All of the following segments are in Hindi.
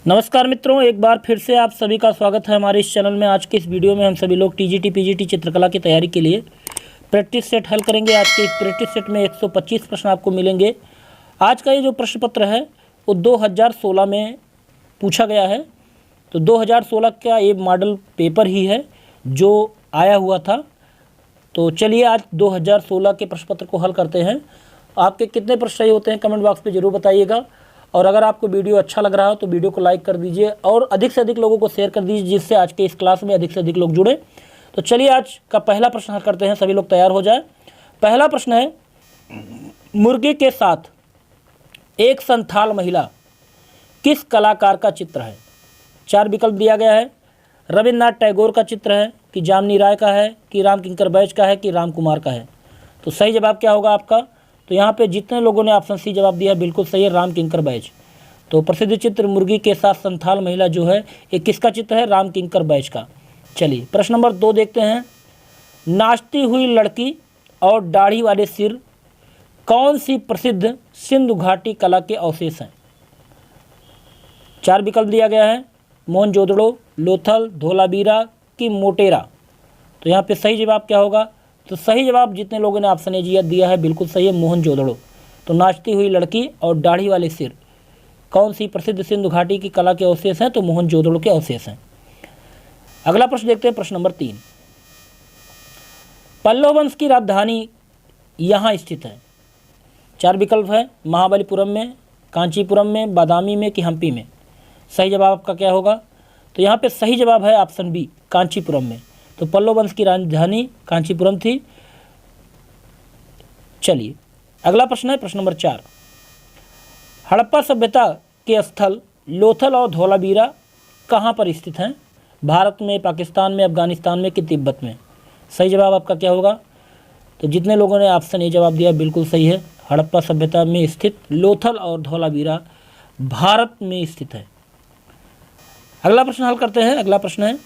नमस्कार मित्रों, एक बार फिर से आप सभी का स्वागत है हमारे इस चैनल में। आज के इस वीडियो में हम सभी लोग टीजीटी पीजीटी चित्रकला की तैयारी के लिए प्रैक्टिस सेट हल करेंगे। आज के इस प्रैक्टिस सेट में 125 प्रश्न आपको मिलेंगे। आज का ये जो प्रश्न पत्र है वो 2016 में पूछा गया है। तो 2016 का ये मॉडल पेपर ही है जो आया हुआ था। तो चलिए आज 2016 के प्रश्न पत्र को हल करते हैं। आपके कितने प्रश्न सही होते हैं कमेंट बॉक्स पे ज़रूर बताइएगा। और अगर आपको वीडियो अच्छा लग रहा हो तो वीडियो को लाइक कर दीजिए और अधिक से अधिक लोगों को शेयर कर दीजिए, जिससे आज के इस क्लास में अधिक से अधिक लोग जुड़े। तो चलिए आज का पहला प्रश्न हल करते हैं। सभी लोग तैयार हो जाए। पहला प्रश्न है, मुर्गे के साथ एक संथाल महिला किस कलाकार का चित्र है? 4 विकल्प दिया गया है। रविन्द्रनाथ टैगोर का चित्र है कि जामिनी राय का है कि राम किंकर बैज का है कि राम कुमार का है? तो सही जवाब क्या होगा आपका? तो यहाँ पे जितने लोगों ने ऑप्शन सी जवाब दिया बिल्कुल सही है, राम किंकर बैज। तो प्रसिद्ध चित्र मुर्गी के साथ संथाल महिला जो है ये किसका चित्र है? राम किंकर बैज का। चलिए प्रश्न नंबर 2 देखते हैं। नाचती हुई लड़की और दाढ़ी वाले सिर कौन सी प्रसिद्ध सिंधु घाटी कला के अवशेष हैं? 4 विकल्प दिया गया है। मोहनजोदड़ो, लोथल, धोलावीरा कि मोटेरा? तो यहाँ पे सही जवाब क्या होगा? तो सही जवाब जितने लोगों ने ऑप्शन ए दिया है बिल्कुल सही है, मोहनजोदड़ो। तो नाचती हुई लड़की और दाढ़ी वाले सिर कौन सी प्रसिद्ध सिंधु घाटी की कला के अवशेष हैं? तो मोहनजोदड़ो के अवशेष हैं। अगला प्रश्न देखते हैं, प्रश्न नंबर 3। पल्लव वंश की राजधानी यहाँ स्थित है। 4 विकल्प है। महाबलीपुरम में, कांचीपुरम में, बादामी में कि हम्पी में? सही जवाब आपका क्या होगा? तो यहाँ पे सही जवाब है ऑप्शन बी, कांचीपुरम में। तो पल्लव वंश की राजधानी कांचीपुरम थी। चलिए अगला प्रश्न है, प्रश्न नंबर 4। हड़प्पा सभ्यता के स्थल लोथल और धोलावीरा कहाँ पर स्थित हैं? भारत में, पाकिस्तान में, अफगानिस्तान में कि तिब्बत में? सही जवाब आपका क्या होगा? तो जितने लोगों ने ऑप्शन ए जवाब दिया बिल्कुल सही है। हड़प्पा सभ्यता में स्थित लोथल और धोलावीरा भारत में स्थित है। अगला प्रश्न हल करते हैं। अगला प्रश्न है,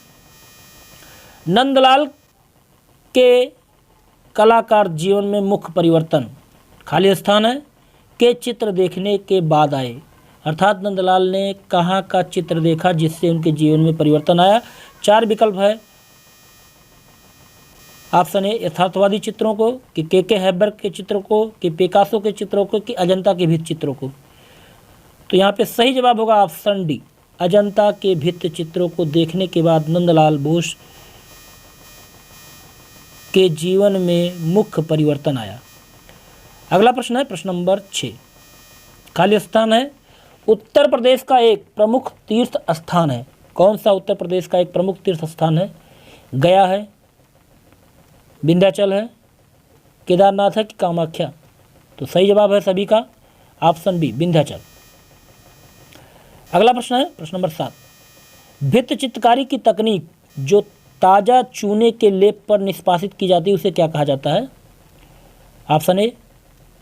नंदलाल के कलाकार जीवन में मुख्य परिवर्तन खाली स्थान है के चित्र देखने के बाद आए। अर्थात नंदलाल ने कहाँ का चित्र देखा जिससे उनके जीवन में परिवर्तन आया? 4 विकल्प है। ऑप्शन ए यथार्थवादी चित्रों को कि के हैबर्ग के चित्रों को कि पिकासो के चित्रों को कि अजंता के भित्ति चित्रों को? तो यहाँ पे सही जवाब होगा ऑप्शन डी, अजंता के भित्ति चित्रों को देखने के बाद नंदलाल बोस के जीवन में मुख्य परिवर्तन आया। अगला प्रश्न है, प्रश्न नंबर 6। खाली स्थान है, उत्तर प्रदेश का एक प्रमुख तीर्थ स्थान है। कौन सा उत्तर प्रदेश का एक प्रमुख तीर्थ स्थान है? गया है, विंध्याचल है, केदारनाथ है कि कामाख्या? तो सही जवाब है सभी का ऑप्शन बी, विंध्याचल। अगला प्रश्न है, प्रश्न नंबर 7। भित्ति चित्रकारी की तकनीक जो ताज़ा चूने के लेप पर निष्पादित की जाती है उसे क्या कहा जाता है? Option A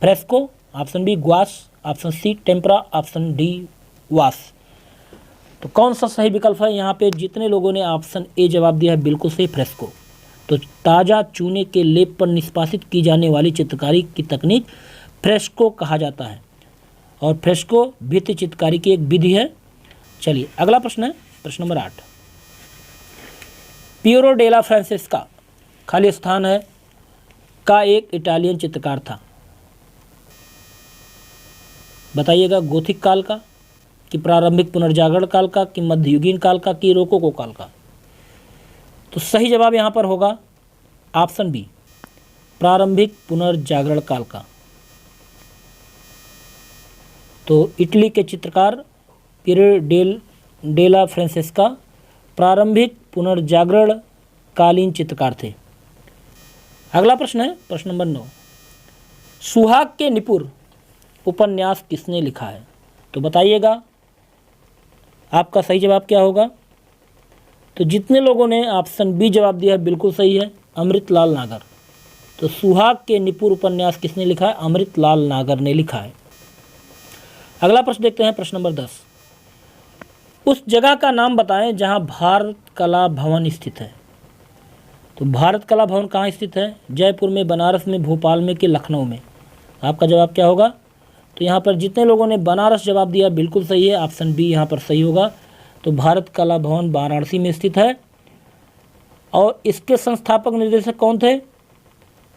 fresco, option B gouache, option C tempera, option D wash? तो कौन सा सही विकल्प है? यहाँ पे जितने लोगों ने ऑप्शन ए जवाब दिया है बिल्कुल सही, फ्रेस्को। तो ताज़ा चूने के लेप पर निष्पादित की जाने वाली चित्रकारी की तकनीक फ्रेस्को कहा जाता है और फ्रेस्को भित्ति चित्रकारी की एक विधि है। चलिए अगला प्रश्न है, प्रश्न नंबर 8। पियरो डेला फ्रांसेस्का खाली स्थान है का एक इटालियन चित्रकार था। बताइएगा, गोथिक काल का कि प्रारंभिक पुनर्जागरण काल का कि मध्ययुगीन काल का कि रोकोको काल का? तो सही जवाब यहाँ पर होगा ऑप्शन बी, प्रारंभिक पुनर्जागरण काल का। तो इटली के चित्रकार पियरो डेला फ्रांसेस्का प्रारंभिक पुनर्जागरण कालीन चित्रकार थे। अगला प्रश्न है, प्रश्न नंबर 9। सुहाग के निपुर उपन्यास किसने लिखा है? तो बताइएगा आपका सही जवाब क्या होगा? तो जितने लोगों ने ऑप्शन बी जवाब दिया है बिल्कुल सही है, अमृतलाल नागर। तो सुहाग के निपुर उपन्यास किसने लिखा है? अमृतलाल नागर ने लिखा है। अगला प्रश्न देखते हैं, प्रश्न नंबर 10। उस जगह का नाम बताएं जहां भारत कला भवन स्थित है। तो भारत कला भवन कहाँ स्थित है? जयपुर में, बनारस में, भोपाल में कि लखनऊ में? आपका जवाब क्या होगा? तो यहाँ पर जितने लोगों ने बनारस जवाब दिया बिल्कुल सही है, ऑप्शन बी यहाँ पर सही होगा। तो भारत कला भवन वाराणसी में स्थित है और इसके संस्थापक निर्देशक कौन थे?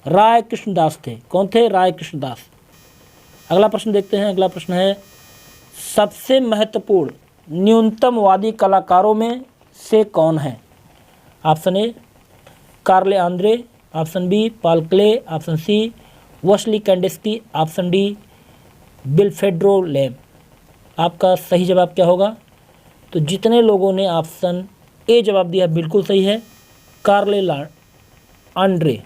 राय कृष्णदास थे। कौन थे? राय कृष्णदास। अगला प्रश्न देखते हैं। अगला प्रश्न है, सबसे महत्वपूर्ण न्यूनतमवादी कलाकारों में से कौन है? Option A Carl Andre, option B Paul Klee, option C Wassily Kandinsky, option D Wifredo Lam. आपका सही जवाब क्या होगा? तो जितने लोगों ने ऑप्शन ए जवाब दिया बिल्कुल सही है, कार्ले आंद्रे।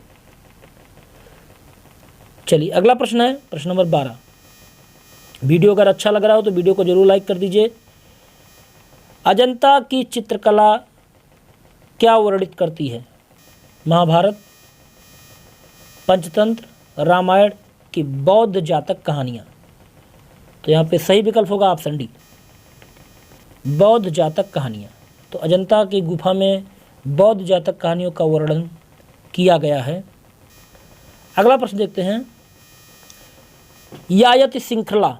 चलिए अगला प्रश्न है प्रश्न नंबर 12। वीडियो अगर अच्छा लग रहा हो तो वीडियो को जरूर लाइक कर दीजिए। अजंता की चित्रकला क्या वर्णित करती है? महाभारत, पंचतंत्र, रामायण की बौद्ध जातक कहानियाँ। तो यहाँ पे सही विकल्प होगा ऑप्शन डी, बौद्ध जातक कहानियाँ। तो अजंता की गुफा में बौद्ध जातक कहानियों का वर्णन किया गया है। अगला प्रश्न देखते हैं, यायति श्रृंखला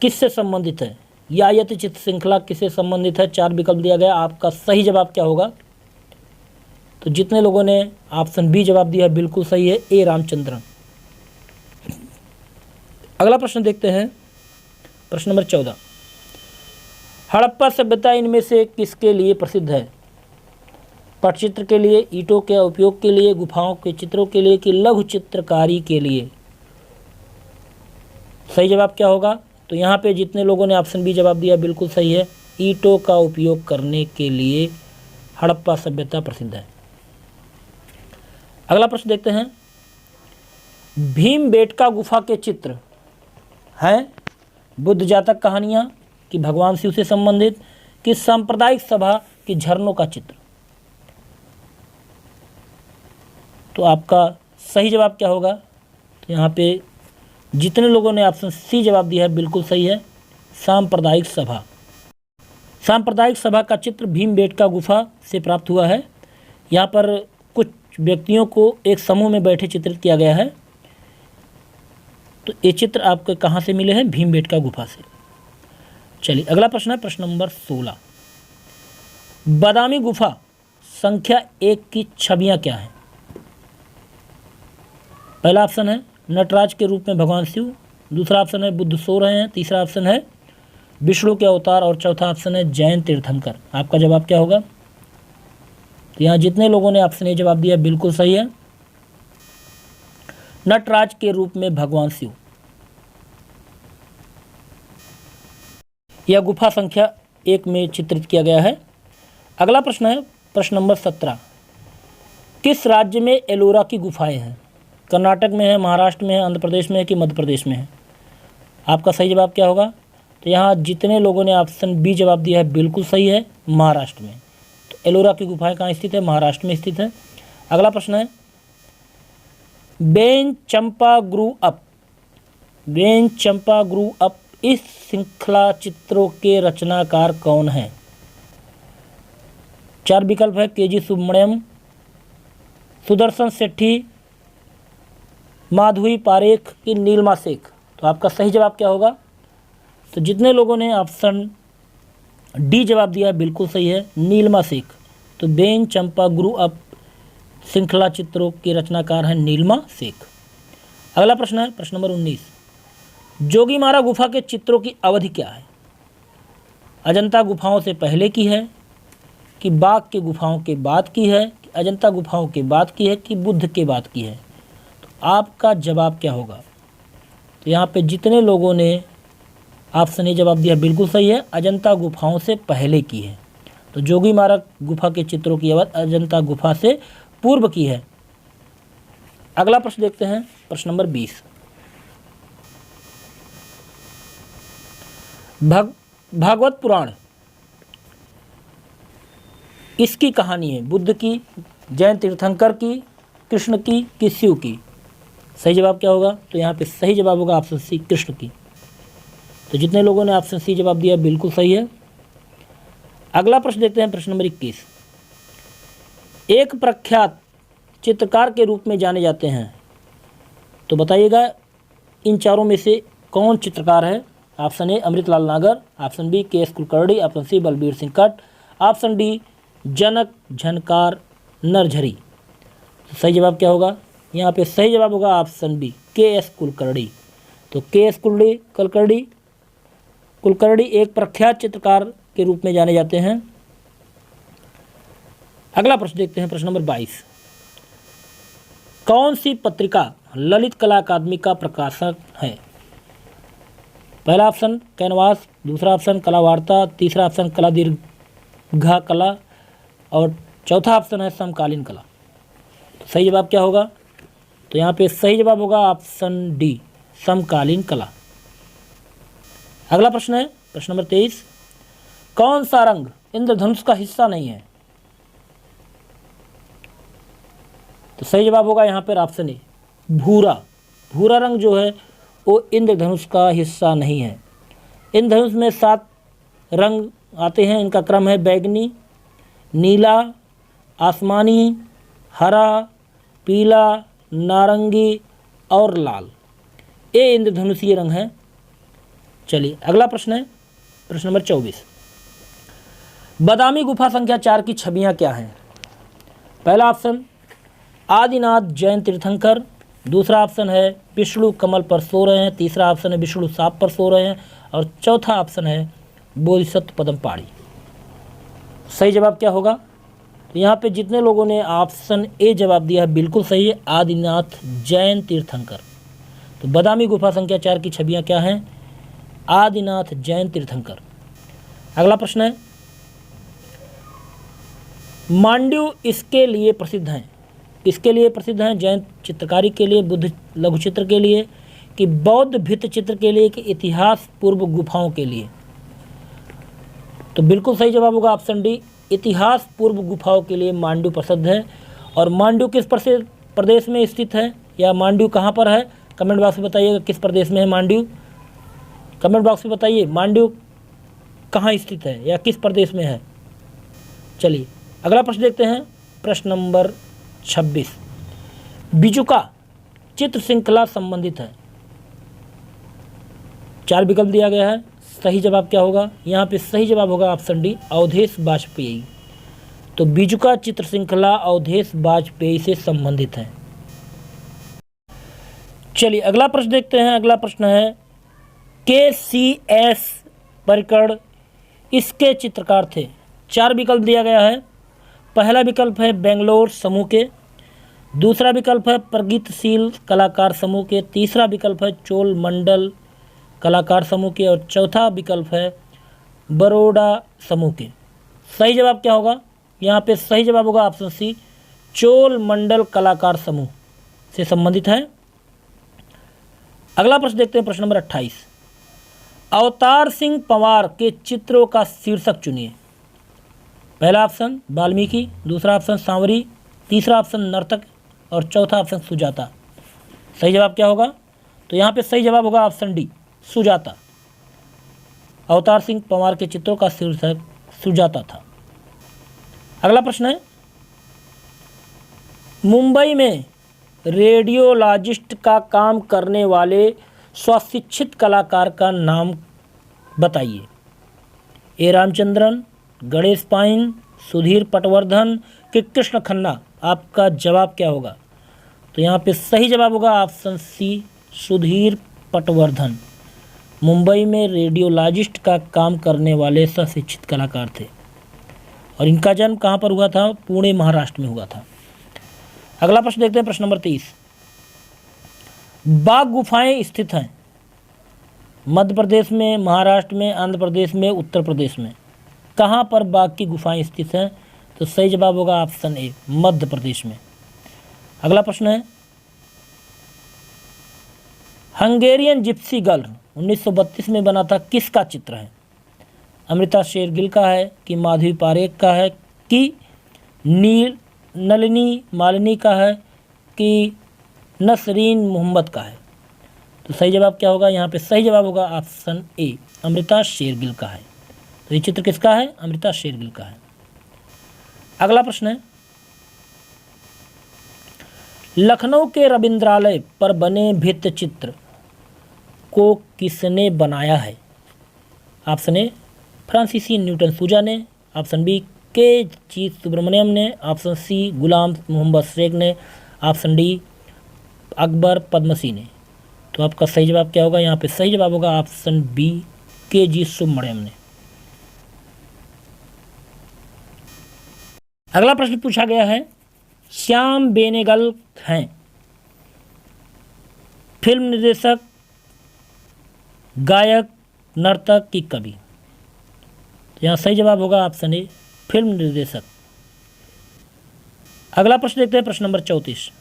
किससे संबंधित है? यायति चित्र श्रृंखला किससे संबंधित है? 4 विकल्प दिया गया। आपका सही जवाब क्या होगा? तो जितने लोगों ने ऑप्शन बी जवाब दिया बिल्कुल सही है, ए रामचंद्रन। अगला प्रश्न देखते हैं प्रश्न नंबर 14। हड़प्पा सभ्यता इनमें से किसके लिए प्रसिद्ध है? पटचित्र के लिए, ईंटों के उपयोग के लिए, गुफाओं के चित्रों के लिए कि लघु चित्रकारी के लिए? सही जवाब क्या होगा? तो यहाँ पे जितने लोगों ने ऑप्शन बी जवाब दिया बिल्कुल सही है, ईंटों का उपयोग करने के लिए हड़प्पा सभ्यता प्रसिद्ध है। अगला प्रश्न देखते हैं, भीमबेटका गुफा के चित्र हैं बुद्ध जातक कहानियाँ कि भगवान शिव से संबंधित कि सांप्रदायिक सभा की झरनों का चित्र? तो आपका सही जवाब क्या होगा? तो यहाँ पे जितने लोगों ने ऑप्शन सी जवाब दिया है बिल्कुल सही है, सांप्रदायिक सभा। सांप्रदायिक सभा का चित्र भीमबेटका गुफा से प्राप्त हुआ है। यहाँ पर कुछ व्यक्तियों को एक समूह में बैठे चित्रित किया गया है। तो ये चित्र आपको कहाँ से मिले हैं? भीमबेटका गुफा से। चलिए अगला प्रश्न है प्रश्न नंबर 16। बादामी गुफा संख्या 1 की छवियां क्या हैं? पहला ऑप्शन है नटराज के रूप में भगवान शिव, दूसरा ऑप्शन है बुद्ध सो रहे हैं, तीसरा ऑप्शन है विष्णु के अवतार और चौथा ऑप्शन है जैन तीर्थंकर। आपका जवाब क्या होगा? तो यहाँ जितने लोगों ने ऑप्शन ए जवाब दिया बिल्कुल सही है, नटराज के रूप में भगवान शिव। यह गुफा संख्या 1 में चित्रित किया गया है। अगला प्रश्न है प्रश्न नंबर 17। किस राज्य में एलोरा की गुफाएं हैं? कर्नाटक में है, महाराष्ट्र में है, आंध्र प्रदेश में है कि मध्य प्रदेश में है? आपका सही जवाब क्या होगा? तो यहाँ जितने लोगों ने ऑप्शन बी जवाब दिया है बिल्कुल सही है, महाराष्ट्र में। तो एलोरा की गुफाएं कहाँ स्थित है? महाराष्ट्र में स्थित है। अगला प्रश्न है, when Champa grew up, when Champa grew up इस श्रृंखला चित्रों के रचनाकार कौन है? 4 विकल्प है, के जी सुब्रमण्यम, सुदर्शन सेठी, माधवी पारेख की नीलमा शेख। तो आपका सही जवाब क्या होगा? तो जितने लोगों ने ऑप्शन डी जवाब दिया है बिल्कुल सही है, नीलमा शेख। तो बेन चंपा गुरु अप श्रृंखला चित्रों के रचनाकार हैं नीलमा शेख। अगला प्रश्न है प्रश्न नंबर 19। जोगीमारा गुफा के चित्रों की अवधि क्या है? अजंता गुफाओं से पहले की है कि बाघ के गुफाओं के बाद की है कि अजंता गुफाओं के बाद की है कि बुद्ध के बाद की है? तो आपका जवाब क्या होगा? तो यहाँ पे जितने लोगों ने ऑप्शन ए जवाब दिया बिल्कुल सही है, अजंता गुफाओं से पहले की है। तो जोगीमारा गुफा के चित्रों की अवधि अजंता गुफा से पूर्व की है। अगला प्रश्न देखते हैं प्रश्न नंबर 20। भागवत पुराण इसकी कहानी है बुद्ध की, जैन तीर्थंकर की, कृष्ण की कि शिव की? सही जवाब क्या होगा? तो यहाँ पे सही जवाब होगा ऑप्शन सी, कृष्ण की। तो जितने लोगों ने ऑप्शन सी जवाब दिया बिल्कुल सही है। अगला प्रश्न देखते हैं प्रश्न नंबर 21। एक प्रख्यात चित्रकार के रूप में जाने जाते हैं, तो बताइएगा इन चारों में से कौन चित्रकार है? Option A Amritlal Nagar, option B K S Kulkarni, option C Balbir Singh Katt, option D Janak Jhankar Narzary. तो सही जवाब क्या होगा? यहाँ पे सही जवाब होगा ऑप्शन बी के एस कुलकर्णी। तो के एस कुलकर्णी एक प्रख्यात चित्रकार के रूप में जाने जाते हैं। अगला प्रश्न देखते हैं, प्रश्न नंबर 22। कौन सी पत्रिका ललित कला अकादमी का प्रकाशक है? पहला ऑप्शन कैनवास, दूसरा ऑप्शन कला वार्ता, तीसरा ऑप्शन कला दीर्घा कला और चौथा ऑप्शन है समकालीन कला। तो सही जवाब क्या होगा? तो यहाँ पे सही जवाब होगा ऑप्शन डी समकालीन कला। अगला प्रश्न है प्रश्न नंबर 23। कौन सा रंग इंद्रधनुष का हिस्सा नहीं है? तो सही जवाब होगा यहाँ पर ऑप्शन ए भूरा। भूरा रंग जो है वो इंद्रधनुष का हिस्सा नहीं है। इंद्रधनुष में 7 रंग आते हैं। इनका क्रम है बैगनी, नीला, आसमानी, हरा, पीला, नारंगी और लाल। ये इंद्रधनुषीय रंग है। चलिए अगला प्रश्न है प्रश्न नंबर 24। बादामी गुफा संख्या 4 की छवियां क्या हैं? पहला ऑप्शन आदिनाथ जैन तीर्थंकर, दूसरा ऑप्शन है विष्णु कमल पर सो रहे हैं, तीसरा ऑप्शन है विष्णु सांप पर सो रहे हैं और चौथा ऑप्शन है बोधिसत्व पद्म पाड़ी। सही जवाब क्या होगा? तो यहाँ पे जितने लोगों ने ऑप्शन ए जवाब दिया है बिल्कुल सही है, आदिनाथ जैन तीर्थंकर। तो बादामी गुफा संख्या 4 की छवियां क्या हैं? आदिनाथ जैन तीर्थंकर। अगला प्रश्न है मांड्यू इसके लिए प्रसिद्ध हैं? इसके लिए प्रसिद्ध हैं जैन चित्रकारी के लिए, बुद्ध लघुचित्र के लिए, कि बौद्ध भित्ति चित्र के लिए, कि इतिहास पूर्व गुफाओं के लिए? तो बिल्कुल सही जवाब होगा ऑप्शन डी इतिहास पूर्व गुफाओं के लिए मांड्यू प्रसिद्ध है। और मांड्यू किस प्रदेश में स्थित है या मांड्यू कहाँ पर है? कमेंट बॉक्स में बताइएगा किस प्रदेश में है मांड्यू। कमेंट बॉक्स में बताइए मांड्यू कहाँ स्थित है या किस प्रदेश में है। चलिए अगला प्रश्न देखते हैं, प्रश्न नंबर 26। बिजुका चित्र श्रृंखला संबंधित है? 4 विकल्प दिया गया है। सही जवाब क्या होगा? यहाँ पे सही जवाब होगा ऑप्शन डी अवधेश वाजपेयी। तो बिजुका चित्र श्रृंखला अवधेश वाजपेयी से संबंधित है। चलिए अगला प्रश्न देखते हैं। अगला प्रश्न है के.सी.एस. परिकर इसके चित्रकार थे? 4 विकल्प दिया गया है। पहला विकल्प है बेंगलोर समूह के, दूसरा विकल्प है प्रगतिशील कलाकार समूह के, तीसरा विकल्प है चोल मंडल कलाकार समूह के और चौथा विकल्प है बड़ौदा समूह के। सही जवाब क्या होगा? यहाँ पे सही जवाब होगा ऑप्शन सी चोल मंडल कलाकार समूह से संबंधित है। अगला प्रश्न देखते हैं, प्रश्न नंबर 28। अवतार सिंह पंवार के चित्रों का शीर्षक चुनिए। पहला ऑप्शन वाल्मीकि, दूसरा ऑप्शन सांवरी, तीसरा ऑप्शन नर्तक और चौथा ऑप्शन सुजाता। सही जवाब क्या होगा? तो यहाँ पे सही जवाब होगा ऑप्शन डी सुजाता। अवतार सिंह पंवार के चित्रों का शीर्षक सुजाता था। अगला प्रश्न है मुंबई में रेडियोलॉजिस्ट का काम करने वाले स्वशिक्षित कलाकार का नाम बताइए। ए रामचंद्रन, गणेश पाइन, सुधीर पटवर्धन कि कृष्ण खन्ना। आपका जवाब क्या होगा? तो यहाँ पे सही जवाब होगा ऑप्शन सी सुधीर पटवर्धन। मुंबई में रेडियोलॉजिस्ट का काम करने वाले स्वशिक्षित कलाकार थे और इनका जन्म कहाँ पर हुआ था? पुणे महाराष्ट्र में हुआ था। अगला प्रश्न देखते हैं, प्रश्न नंबर 30। बाघ गुफाएं स्थित हैं मध्य प्रदेश में, महाराष्ट्र में, आंध्र प्रदेश में, उत्तर प्रदेश में। कहाँ पर बाघ की गुफाएं स्थित हैं? तो सही जवाब होगा ऑप्शन ए मध्य प्रदेश में। अगला प्रश्न है हंगेरियन जिप्सी गर्ल 1932 में बना था, किसका चित्र है? अमृता शेरगिल का है कि माधवी पारेख का है कि नलिनी मालिनी का है कि नसरीन मोहम्मद का है? तो सही जवाब क्या होगा? यहाँ पे सही जवाब होगा ऑप्शन ए अमृता शेरगिल का है। तो ये चित्र किसका है? अमृता शेरगिल का है। अगला प्रश्न है लखनऊ के रविंद्रालय पर बने भित्ति चित्र को किसने बनाया है? ऑप्शन ए फ्रांसीसी न्यूटन सूजा ने, ऑप्शन बी के जी सुब्रमण्यम ने, ऑप्शन सी गुलाम मोहम्मद शेख ने, ऑप्शन डी अकबर पद्मसी ने। तो आपका सही जवाब क्या होगा? यहाँ पे सही जवाब होगा ऑप्शन बी के जी सुब्रमण्यम ने। अगला प्रश्न पूछा गया है, श्याम बेनेगल हैं फिल्म निर्देशक, गायक, नर्तक की कवि? तो यहाँ सही जवाब होगा ऑप्शन ए फिल्म निर्देशक। अगला प्रश्न देखते हैं, प्रश्न नंबर 34।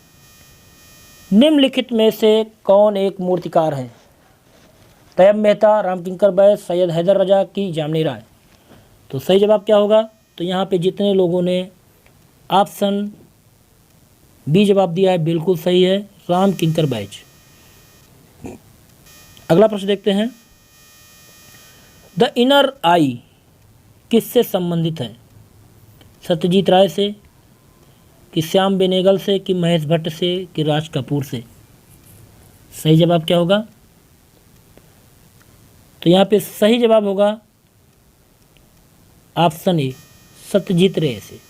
निम्नलिखित में से कौन एक मूर्तिकार है? तैयब मेहता, रामकिंकर बैस, सैयद हैदर रजा की जामनी राय? तो सही जवाब क्या होगा? तो यहाँ पे जितने लोगों ने ऑप्शन बी जवाब दिया है बिल्कुल सही है, रामकिंकर बैस। अगला प्रश्न देखते हैं, द इनर आई किससे संबंधित है? सत्यजीत राय से, कि श्याम बेनेगल से, कि महेश भट्ट से, कि राज कपूर से? सही जवाब क्या होगा? तो यहाँ पे सही जवाब होगा ऑप्शन ए सत्यजीत रे से।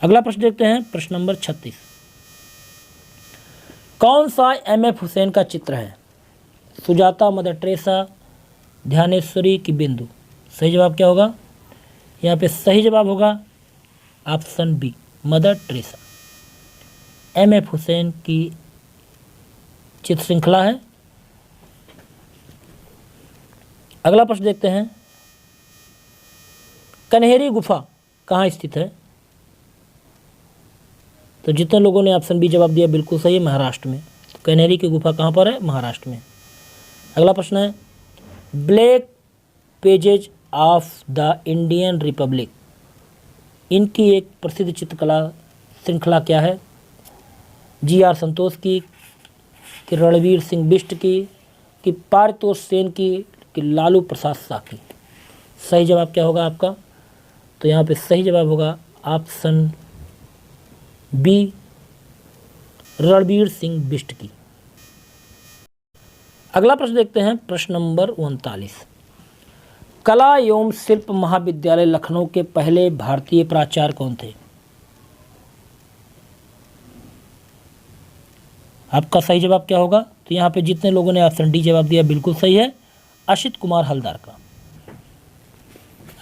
अगला प्रश्न देखते हैं, प्रश्न नंबर 36। कौन सा एम.एफ. हुसैन का चित्र है? सुजाता, मदर टेरेसा, ध्यानेश्वरी की बिंदु? सही जवाब क्या होगा? यहाँ पे सही जवाब होगा option B Mother Teresa. M F. Hussain की चित्र श्रृंखला है। अगला प्रश्न देखते हैं, कन्हेरी गुफा कहाँ स्थित है? तो जितने लोगों ने ऑप्शन बी जवाब दिया बिल्कुल सही है, महाराष्ट्र में। तो कन्हेरी की गुफा कहाँ पर है? महाराष्ट्र में। अगला प्रश्न है, black pages of the Indian Republic, इनकी एक प्रसिद्ध चित्रकला श्रृंखला क्या है? जी.आर. संतोष की, कि रणवीर सिंह बिष्ट की, कि पारितोष सेन की, कि लालू प्रसाद शाह की? सही जवाब क्या होगा आपका? तो यहाँ पे सही जवाब होगा ऑप्शन बी रणवीर सिंह बिष्ट की। अगला प्रश्न देखते हैं, प्रश्न नंबर 39। कला एवं शिल्प महाविद्यालय लखनऊ के पहले भारतीय प्राचार्य कौन थे? आपका सही जवाब क्या होगा? तो यहाँ पे जितने लोगों ने ऑप्शन डी जवाब दिया बिल्कुल सही है, असित कुमार हलदार का।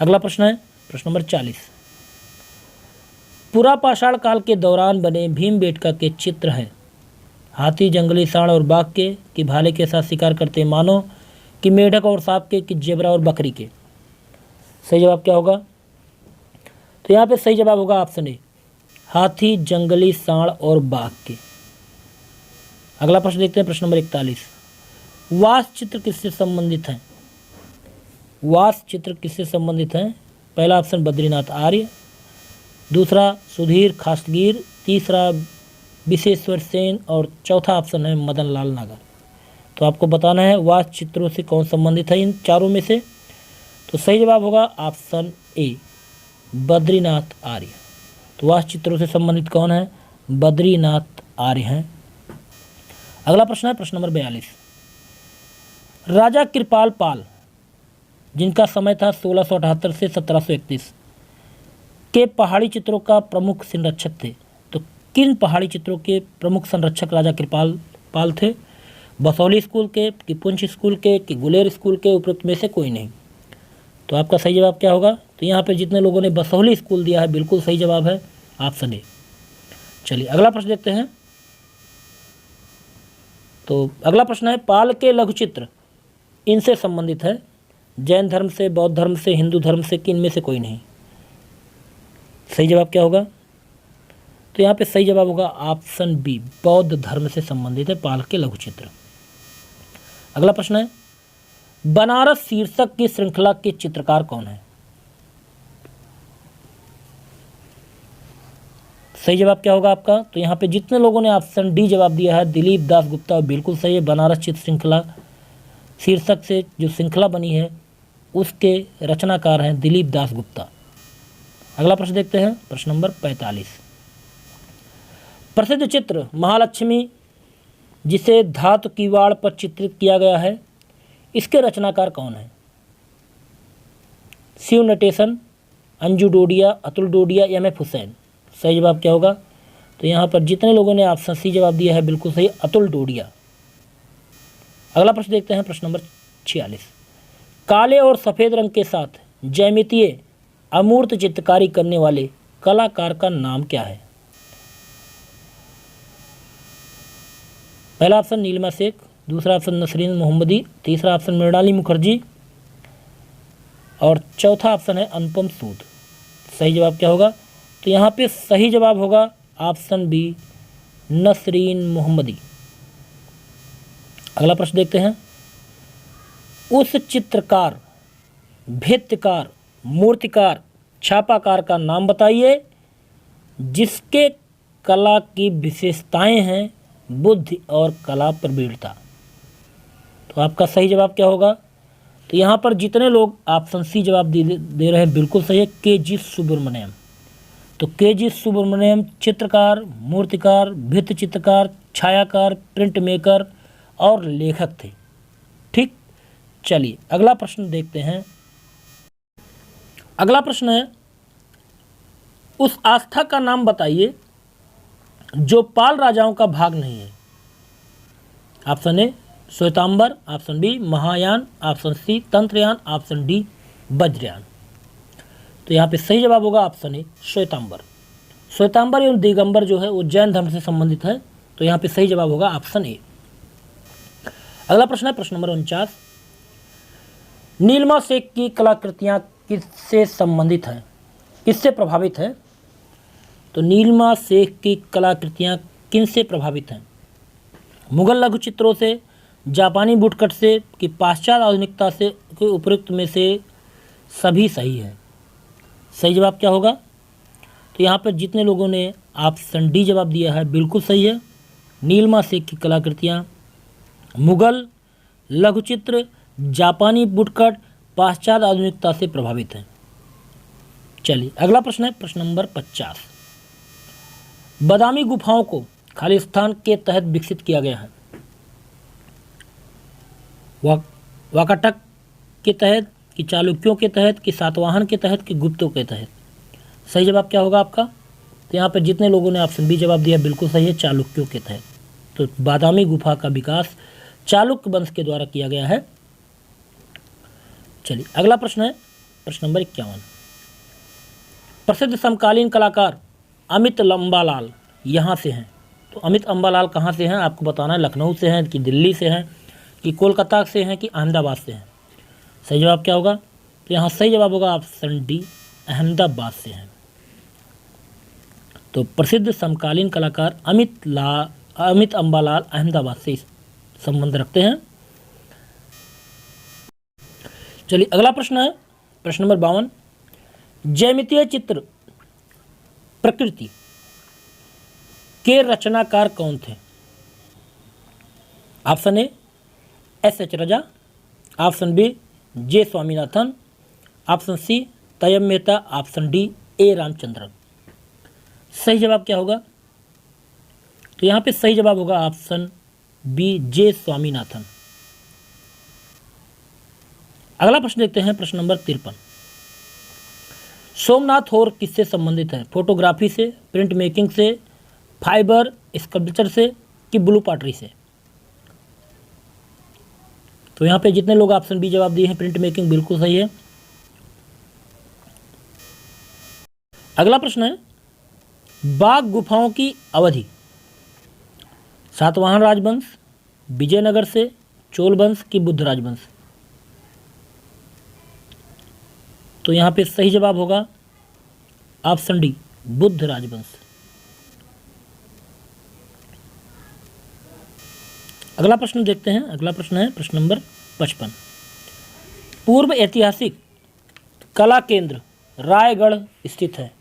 अगला प्रश्न है, प्रश्न नंबर 40। पुरापाषाण काल के दौरान बने भीमबेटका के चित्र हैं हाथी, जंगली सांड और बाघ के, कि भाले के साथ शिकार करते मानव, कि मेढक और सांप के, कि जेबरा और बकरी के? सही जवाब क्या होगा? तो यहाँ पे सही जवाब होगा ऑप्शन ए हाथी, जंगली सांड और बाघ के। अगला प्रश्न देखते हैं, प्रश्न नंबर 41। वास चित्र किससे संबंधित हैं? वास चित्र किससे संबंधित हैं? पहला ऑप्शन बद्रीनाथ आर्य, दूसरा सुधीर खासगीर, तीसरा विशेश्वर सेन और चौथा ऑप्शन है मदन लाल नागर। तो आपको बताना है वास चित्रों से कौन संबंधित है इन चारों में से। तो सही जवाब होगा ऑप्शन ए बद्रीनाथ आर्य। तो वास चित्रों से संबंधित कौन है? बद्रीनाथ आर्य हैं। अगला प्रश्न है, प्रश्न नंबर 42। राजा कृपाल पाल, जिनका समय था 1678 से 1731, के पहाड़ी चित्रों का प्रमुख संरक्षक थे। तो किन पहाड़ी चित्रों के प्रमुख संरक्षक राजा कृपाल पाल थे? बसौली स्कूल के, कि पुंछ स्कूल के, कि गुलेर स्कूल के, उपरोक्त में से कोई नहीं? तो आपका सही जवाब क्या होगा? तो यहाँ पे जितने लोगों ने बसौली स्कूल दिया है बिल्कुल सही जवाब है, ऑप्शन ए। चलिए अगला प्रश्न देखते हैं। तो अगला प्रश्न है, पाल के लघुचित्र इनसे संबंधित है, जैन धर्म से, बौद्ध धर्म से, हिंदू धर्म से, कि इनमें से कोई नहीं? सही जवाब क्या होगा? तो यहाँ पे सही जवाब होगा ऑप्शन बी बौद्ध धर्म से संबंधित है पाल के लघुचित्र। अगला प्रश्न है, बनारस शीर्षक की श्रृंखला के चित्रकार कौन है? सही जवाब क्या होगा आपका? तो यहाँ पे जितने लोगों ने ऑप्शन डी जवाब दिया है दिलीप दास गुप्ता, बिल्कुल सही है। बनारस चित्र श्रृंखला शीर्षक से जो श्रृंखला बनी है उसके रचनाकार हैं दिलीप दास गुप्ता। अगला प्रश्न देखते हैं, प्रश्न नंबर 45। प्रसिद्ध चित्र महालक्ष्मी जिसे धातु किवाड़ पर चित्रित किया गया है, इसके रचनाकार कौन है? शिव नटेशन, अंजू डोडिया, अतुल डोडिया, एम.एफ. हुसैन। सही जवाब क्या होगा? तो यहाँ पर जितने लोगों ने ऑप्शन सी जवाब दिया है बिल्कुल सही, अतुल डोडिया। अगला प्रश्न देखते हैं, प्रश्न नंबर 46। काले और सफ़ेद रंग के साथ ज्यामितीय अमूर्त चित्रकारी करने वाले कलाकार का नाम क्या है? पहला ऑप्शन नीलिमा शेख, दूसरा ऑप्शन नसरीन मोहम्मदी, तीसरा ऑप्शन मृणाली मुखर्जी और चौथा ऑप्शन है अनुपम सूद। सही जवाब क्या होगा? तो यहाँ पे सही जवाब होगा ऑप्शन बी, नसरीन मोहम्मदी। अगला प्रश्न देखते हैं, उस चित्रकार, भित्तिकार, मूर्तिकार, छापाकार का नाम बताइए जिसके कला की विशेषताएं हैं बुद्धि और कला प्रवीणता। तो आपका सही जवाब क्या होगा? तो यहाँ पर जितने लोग ऑप्शन सी जवाब दे रहे हैं बिल्कुल सही है, के.जी. सुब्रमण्यम। तो के.जी. सुब्रमण्यम चित्रकार, मूर्तिकार, भित्ति चित्रकार, छायाकार, प्रिंट मेकर और लेखक थे। ठीक, चलिए अगला प्रश्न देखते हैं। अगला प्रश्न है, उस आस्था का नाम बताइए जो पाल राजाओं का भाग नहीं है। Option A Shvetambara, option B Mahayana, option C Tantrayana, option D Vajrayana. तो यहाँ पे सही जवाब होगा ऑप्शन ए श्वेतांबर। श्वेतांबर एवं दिगंबर जो है वो जैन धर्म से संबंधित है, तो यहाँ पे सही जवाब होगा ऑप्शन ए। अगला प्रश्न है, प्रश्न नंबर 49। नीलिमा शेख की कलाकृतियाँ किससे संबंधित हैं, किससे प्रभावित है? तो नीलिमा शेख की कलाकृतियाँ किनसे प्रभावित हैं? मुगल लघु चित्रों से, जापानी वुडकट से कि पाश्चात्य आधुनिकता से के उपयुक्त में से सभी सही है। सही जवाब क्या होगा? तो यहाँ पर जितने लोगों ने ऑप्शन डी जवाब दिया है बिल्कुल सही है। नीलिमा शेख की कलाकृतियाँ मुगल लघुचित्र, जापानी वुडकट, पाश्चात्य आधुनिकता से प्रभावित हैं। चलिए अगला प्रश्न है, प्रश्न नंबर 50। बादामी गुफाओं को खालिस्तान के तहत विकसित किया गया है। वाकाटक के तहत कि चालुक्यों के तहत कि सातवाहन के तहत कि गुप्तों के तहत? सही जवाब क्या होगा आपका? तो यहाँ पर जितने लोगों ने ऑप्शन बी जवाब दिया बिल्कुल सही है, चालुक्यों के तहत। तो बादामी गुफा का विकास चालुक्य वंश के द्वारा किया गया है। चलिए अगला प्रश्न है, प्रश्न नंबर 51। प्रसिद्ध समकालीन कलाकार अमित अम्बालाल यहाँ से हैं। तो अमित अम्बालाल कहाँ से हैं आपको बताना है, लखनऊ से हैं कि दिल्ली से हैं कि कोलकाता से हैं कि अहमदाबाद से हैं? सही जवाब क्या होगा? तो यहाँ सही जवाब होगा ऑप्शन डी, अहमदाबाद से हैं। तो प्रसिद्ध समकालीन कलाकार अमित अम्बालाल अहमदाबाद से संबंध रखते हैं। चलिए अगला प्रश्न है, प्रश्न नंबर 52। ज्यामितीय चित्र प्रकृति के रचनाकार कौन थे? Option A S H. Raza, option B J. Swaminathan, option C Tyeb Mehta, option D ए. रामचंद्रन। सही जवाब क्या होगा? तो यहाँ पे सही जवाब होगा ऑप्शन बी, जे. स्वामीनाथन। अगला प्रश्न देखते हैं, प्रश्न नंबर 53। सोमनाथ और किससे संबंधित है? फोटोग्राफी से, प्रिंट मेकिंग से, फाइबर स्कल्पचर से कि ब्लू पॉटरी से? तो यहाँ पे जितने लोग ऑप्शन बी जवाब दिए हैं प्रिंट मेकिंग बिल्कुल सही है। अगला प्रश्न है, बाघ गुफाओं की अवधि सातवाहन राजवंश, विजयनगर से, चोल वंश की बुद्ध राजवंश? तो यहाँ पे सही जवाब होगा ऑप्शन डी, बुद्ध राजवंश। अगला प्रश्न देखते हैं। अगला प्रश्न है प्रश्न नंबर 55। पूर्व ऐतिहासिक कला केंद्र रायगढ़ स्थित है।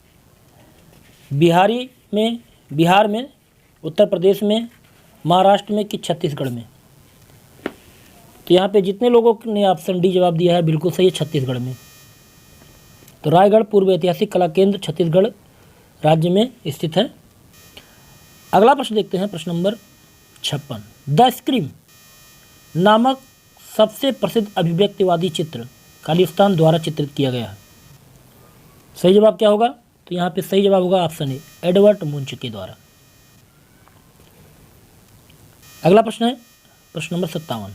बिहार में, उत्तर प्रदेश में, महाराष्ट्र में कि छत्तीसगढ़ में? तो यहाँ पे जितने लोगों ने ऑप्शन डी जवाब दिया है बिल्कुल सही है, छत्तीसगढ़ में। तो रायगढ़ पूर्व ऐतिहासिक कला केंद्र छत्तीसगढ़ राज्य में स्थित है। अगला प्रश्न देखते हैं प्रश्न नंबर 56। द स्क्रीम नामक सबसे प्रसिद्ध अभिव्यक्तिवादी चित्र खालिस्तान द्वारा चित्रित किया गया है। सही जवाब क्या होगा? तो यहाँ पे सही जवाब होगा ऑप्शन ए, एडवर्ड मुंच के द्वारा। अगला प्रश्न है प्रश्न नंबर 57।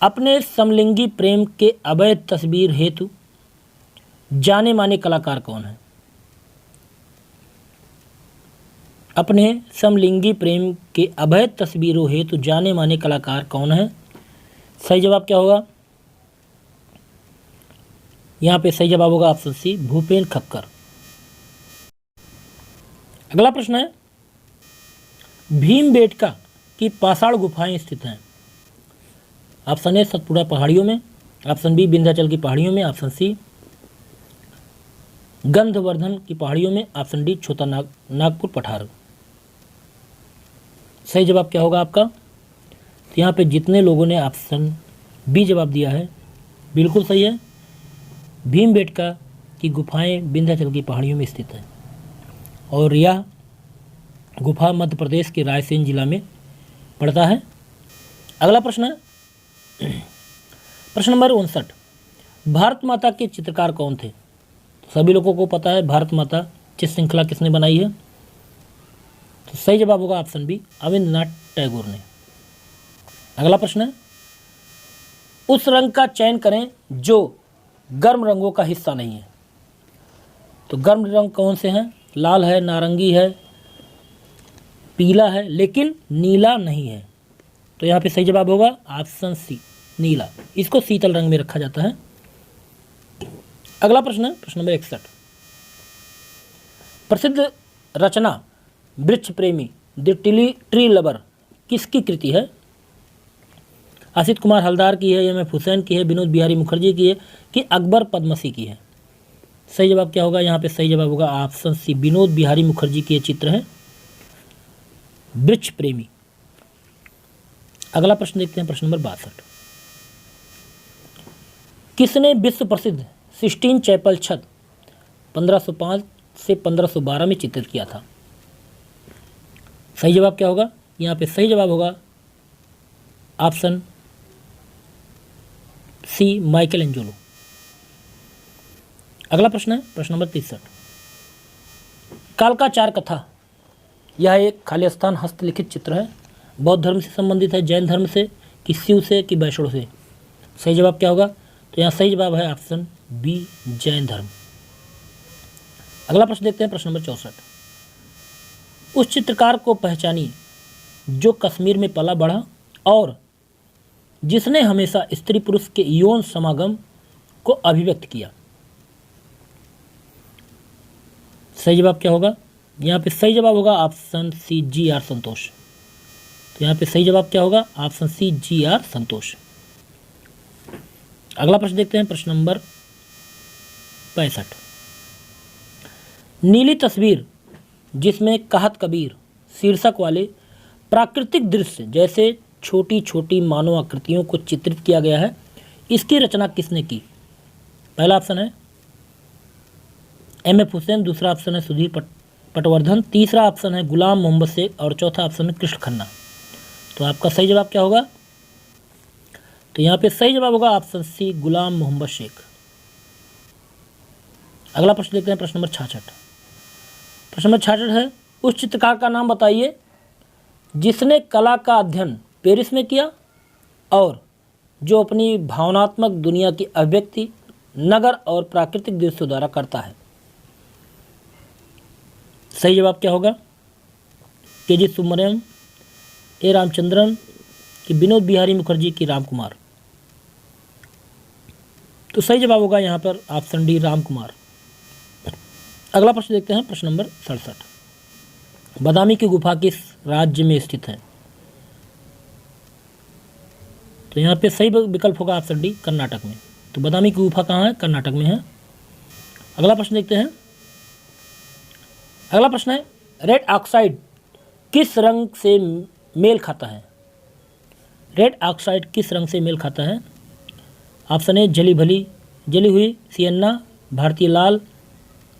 अपने समलिंगी प्रेम के अवैध तस्वीर हेतु जाने माने कलाकार कौन है? अपने समलिंगी प्रेम के अवैध तस्वीरों हेतु जाने माने कलाकार कौन है? सही जवाब क्या होगा? यहाँ पे सही जवाब होगा ऑप्शन सी, भूपेन खक्कर। अगला प्रश्न है भीमबेटका की पाषाण गुफाएं स्थित हैं। ऑप्शन ए सतपुड़ा पहाड़ियों में, ऑप्शन बी विंध्याचल की पहाड़ियों में, ऑप्शन सी गंधवर्धन की पहाड़ियों में, ऑप्शन डी छोटा नागपुर पठार। सही जवाब क्या होगा आपका? तो यहाँ पे जितने लोगों ने ऑप्शन बी जवाब दिया है बिल्कुल सही है। भीमबेटका की गुफाएं विंध्याचल की पहाड़ियों में स्थित है और यह गुफा मध्य प्रदेश के रायसेन जिला में पड़ता है। अगला प्रश्न है प्रश्न नंबर 59। भारत माता के चित्रकार कौन थे? तो सभी लोगों को पता है भारत माता चित्र श्रृंखला किसने बनाई है? तो सही जवाब होगा ऑप्शन बी, अविंद्रनाथ टैगोर ने। अगला प्रश्न है उस रंग का चयन करें जो गर्म रंगों का हिस्सा नहीं है। तो गर्म रंग कौन से हैं? लाल है, नारंगी है, पीला है, लेकिन नीला नहीं है। तो यहाँ पे सही जवाब होगा ऑप्शन सी, नीला। इसको शीतल रंग में रखा जाता है। अगला प्रश्न है प्रश्न नंबर 61। प्रसिद्ध रचना वृक्ष प्रेमी द ट्री लवर किसकी कृति है? असित कुमार हलदार की है, एम.एफ. हुसैन की है, विनोद बिहारी मुखर्जी की है कि अकबर पद्मसी की है? सही जवाब क्या होगा? यहाँ पे सही जवाब होगा ऑप्शन सी, विनोद बिहारी मुखर्जी की चित्र है वृक्ष प्रेमी। अगला प्रश्न देखते हैं प्रश्न नंबर 62। किसने विश्व प्रसिद्ध सिस्टीन चैपल छत 1505 से 1512 में चित्रित किया था? सही जवाब क्या होगा? यहाँ पे सही जवाब होगा ऑप्शन सी, माइकल एंजेलो। अगला प्रश्न है प्रश्न नंबर 63। कालकाचार कथा यह एक खालिस्तान हस्तलिखित चित्र है। बौद्ध धर्म से संबंधित है, जैन धर्म से, कि शिव से, कि वैष्णव से? सही जवाब क्या होगा? तो यहाँ सही जवाब है ऑप्शन बी, जैन धर्म। अगला प्रश्न देखते हैं प्रश्न नंबर 64। उस चित्रकार को पहचानिए जो कश्मीर में पला बढ़ा और जिसने हमेशा स्त्री पुरुष के यौन समागम को अभिव्यक्त किया। सही जवाब क्या होगा? यहाँ पे सही जवाब होगा ऑप्शन सी, जी.आर. संतोष। तो यहाँ पे सही जवाब क्या होगा? Option C, G R. संतोष। अगला प्रश्न देखते हैं प्रश्न नंबर 65। नीली तस्वीर जिसमें कहत कबीर शीर्षक वाले प्राकृतिक दृश्य जैसे छोटी छोटी मानव आकृतियों को चित्रित किया गया है, इसकी रचना किसने की? पहला ऑप्शन है एम.एफ. हुसैन, दूसरा ऑप्शन है सुधीर पटवर्धन, तीसरा ऑप्शन है गुलाम मोहम्मद शेख और चौथा ऑप्शन है कृष्ण खन्ना। तो आपका सही जवाब क्या होगा? तो यहाँ पे सही जवाब होगा ऑप्शन सी, गुलाम मोहम्मद शेख। अगला प्रश्न देखते हैं प्रश्न नंबर 66। प्रश्न नंबर 66 है उस चित्रकार का नाम बताइए जिसने कला का अध्ययन पेरिस में किया और जो अपनी भावनात्मक दुनिया की अभिव्यक्ति नगर और प्राकृतिक दृश्यों द्वारा करता है। सही जवाब क्या होगा? के.जी. सुब्रमण्यम, ए. रामचंद्रन, कि विनोद बिहारी मुखर्जी, की राम कुमार? तो सही जवाब होगा यहाँ पर ऑप्शन डी, राम कुमार। अगला प्रश्न देखते हैं प्रश्न नंबर 67। बादामी की गुफा किस राज्य में स्थित है? तो यहाँ पे सही विकल्प होगा ऑप्शन डी, कर्नाटक में। तो बादामी की गुफा कहाँ है? कर्नाटक में है। अगला प्रश्न देखते हैं। अगला प्रश्न है रेड ऑक्साइड किस रंग से मेल खाता है? रेड ऑक्साइड किस रंग से मेल खाता है? ऑप्शन ए, जली हुई सियन्ना, भारतीय लाल,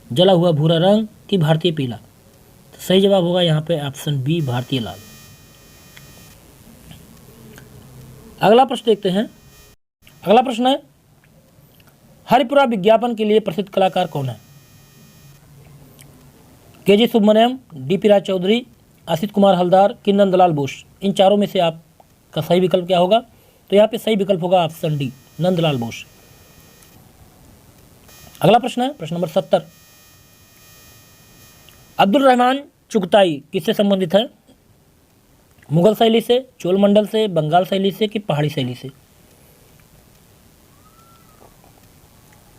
जला हुआ भूरा रंग, कि भारतीय पीला? तो सही जवाब होगा यहाँ पे ऑप्शन बी, भारतीय लाल। अगला प्रश्न देखते हैं। अगला प्रश्न है, हरिपुरा विज्ञापन के लिए प्रसिद्ध कलाकार कौन है? के.जी. सुब्रमण्यम, डी.पी. राय चौधरी, आशित कुमार हलदार कि नंदलाल बोस। इन चारों में से आपका सही विकल्प क्या होगा? तो यहाँ पे सही विकल्प होगा ऑप्शन डी, नंदलाल बोस। अगला प्रश्न है प्रश्न नंबर 70। अब्दुल रहमान चुगताई किससे संबंधित है? मुगल शैली से, चोल मंडल से, बंगाल शैली से कि पहाड़ी शैली से?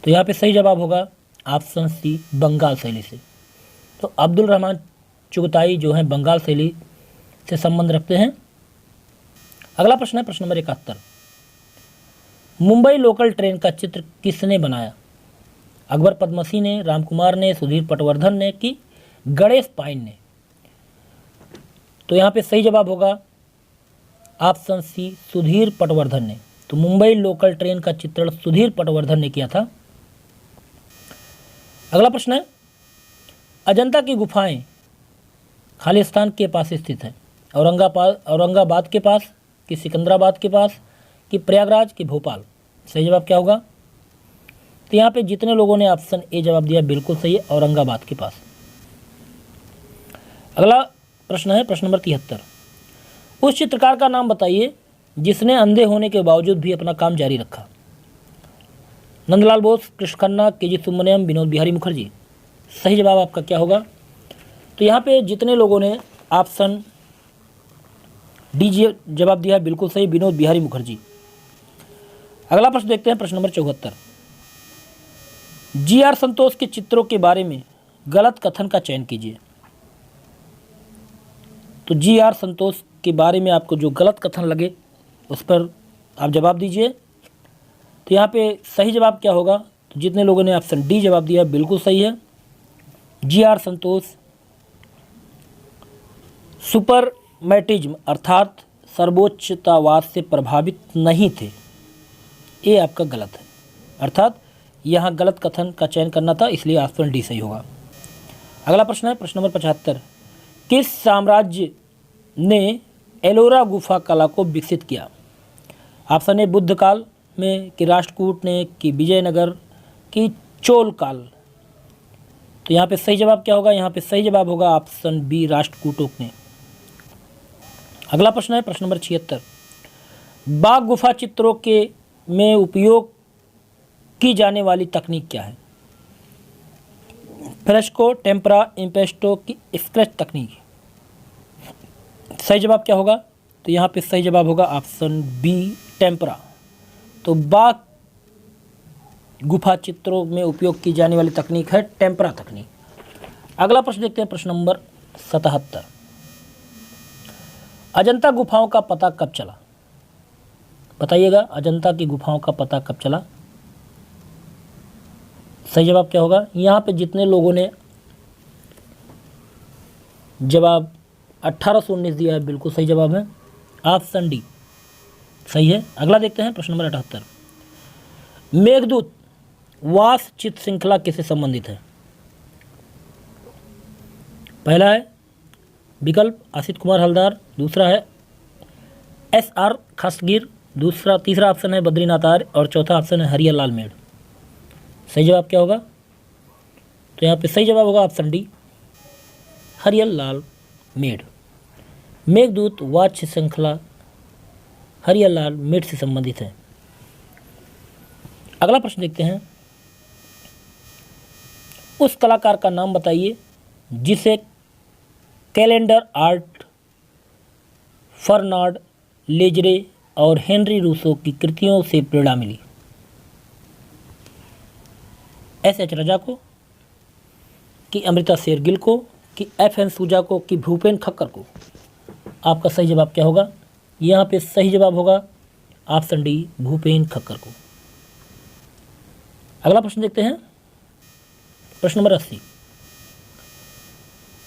तो यहाँ पे सही जवाब होगा ऑप्शन सी, बंगाल शैली से। तो अब्दुल रहमान चुगताई जो है बंगाल शैली से संबंध रखते हैं। अगला प्रश्न है प्रश्न नंबर 71। मुंबई लोकल ट्रेन का चित्र किसने बनाया? अकबर पद्मसी ने, रामकुमार ने, सुधीर पटवर्धन ने कि गणेश पाइन ने? तो यहाँ पे सही जवाब होगा ऑप्शन सी, सुधीर पटवर्धन ने। तो मुंबई लोकल ट्रेन का चित्रण सुधीर पटवर्धन ने किया था। अगला प्रश्न है, अजंता की गुफाएं खालिस्तान के पास स्थित है? औरंगाबाद के पास कि सिकंदराबाद के पास कि प्रयागराज कि भोपाल? सही जवाब क्या होगा? तो यहाँ पे जितने लोगों ने ऑप्शन ए जवाब दिया बिल्कुल सही है, औरंगाबाद के पास। अगला प्रश्न है प्रश्न नंबर 73। उस चित्रकार का नाम बताइए जिसने अंधे होने के बावजूद भी अपना काम जारी रखा? नंदलाल बोस, कृष्ण खन्ना, के.जी. सुब्रमण्यम, विनोद बिहारी मुखर्जी। सही जवाब आपका क्या होगा? तो यहाँ पे जितने लोगों ने ऑप्शन डी जवाब दिया बिल्कुल सही, विनोद बिहारी मुखर्जी। अगला प्रश्न देखते हैं प्रश्न नंबर 74। जी.आर. संतोष के चित्रों के बारे में गलत कथन का चयन कीजिए। तो जी.आर. संतोष के बारे में आपको जो गलत कथन लगे उस पर आप जवाब दीजिए। तो यहाँ पे सही जवाब क्या होगा? तो जितने लोगों ने ऑप्शन डी जवाब दिया बिल्कुल सही है। जी.आर. संतोष सुपरमैटिज्म अर्थात सर्वोच्चतावाद से प्रभावित नहीं थे, ये आपका गलत है। अर्थात यहाँ गलत कथन का चयन करना था, इसलिए ऑप्शन डी सही होगा। अगला प्रश्न है प्रश्न नंबर 75। किस साम्राज्य ने एलोरा गुफा कला को विकसित किया? ऑप्शन ए, बुद्ध काल में कि राष्ट्रकूट ने कि विजयनगर कि चोल काल? तो यहाँ पे सही जवाब क्या होगा? यहाँ पे सही जवाब होगा ऑप्शन बी, राष्ट्रकूटों ने। अगला प्रश्न है प्रश्न नंबर 76। बाघ गुफा चित्रों के में उपयोग की जाने वाली तकनीक क्या है? फ्रेस्को, टेम्परा, इम्पेस्टो की स्क्रैच तकनीक? सही जवाब क्या होगा? तो यहाँ पे सही जवाब होगा ऑप्शन बी, टेम्परा। तो बाघ गुफा चित्रों में उपयोग की जाने वाली तकनीक है टेम्परा तकनीक। अगला प्रश्न देखते हैं प्रश्न नंबर 77। अजंता गुफाओं का पता कब चला? बताइएगा, अजंता की गुफाओं का पता कब चला? सही जवाब क्या होगा? यहाँ पे जितने लोगों ने जवाब 1819 दिया है बिल्कुल सही जवाब है, ऑप्शन डी सही है। अगला देखते हैं प्रश्न नंबर 78। मेघदूत वास चित्र श्रृंखला किससे संबंधित है? पहला है विकल्प आशित कुमार हलदार, दूसरा है एस.आर. खासगीर, तीसरा ऑप्शन है बद्रीनाथ आर्य और चौथा ऑप्शन है हरियर लाल मेढ़। सही जवाब क्या होगा? तो यहाँ पे सही जवाब होगा ऑप्शन डी, हरियर लाल मेढ़। मेघदूत वाच श्रृंखला हरियर लाल मेढ़ से संबंधित है। अगला प्रश्न देखते हैं। उस कलाकार का नाम बताइए जिसे कैलेंडर आर्ट, फर्नार्ड लेजरे और हेनरी रूसो की कृतियों से प्रेरणा मिली। एस.एच. रजा को कि अमृता शेरगिल को कि एफ.एन. सूजा को कि भूपेन खक्कर को? आपका सही जवाब क्या होगा? यहाँ पे सही जवाब होगा ऑप्शन डी, भूपेन खक्कर को। अगला प्रश्न देखते हैं प्रश्न नंबर 80।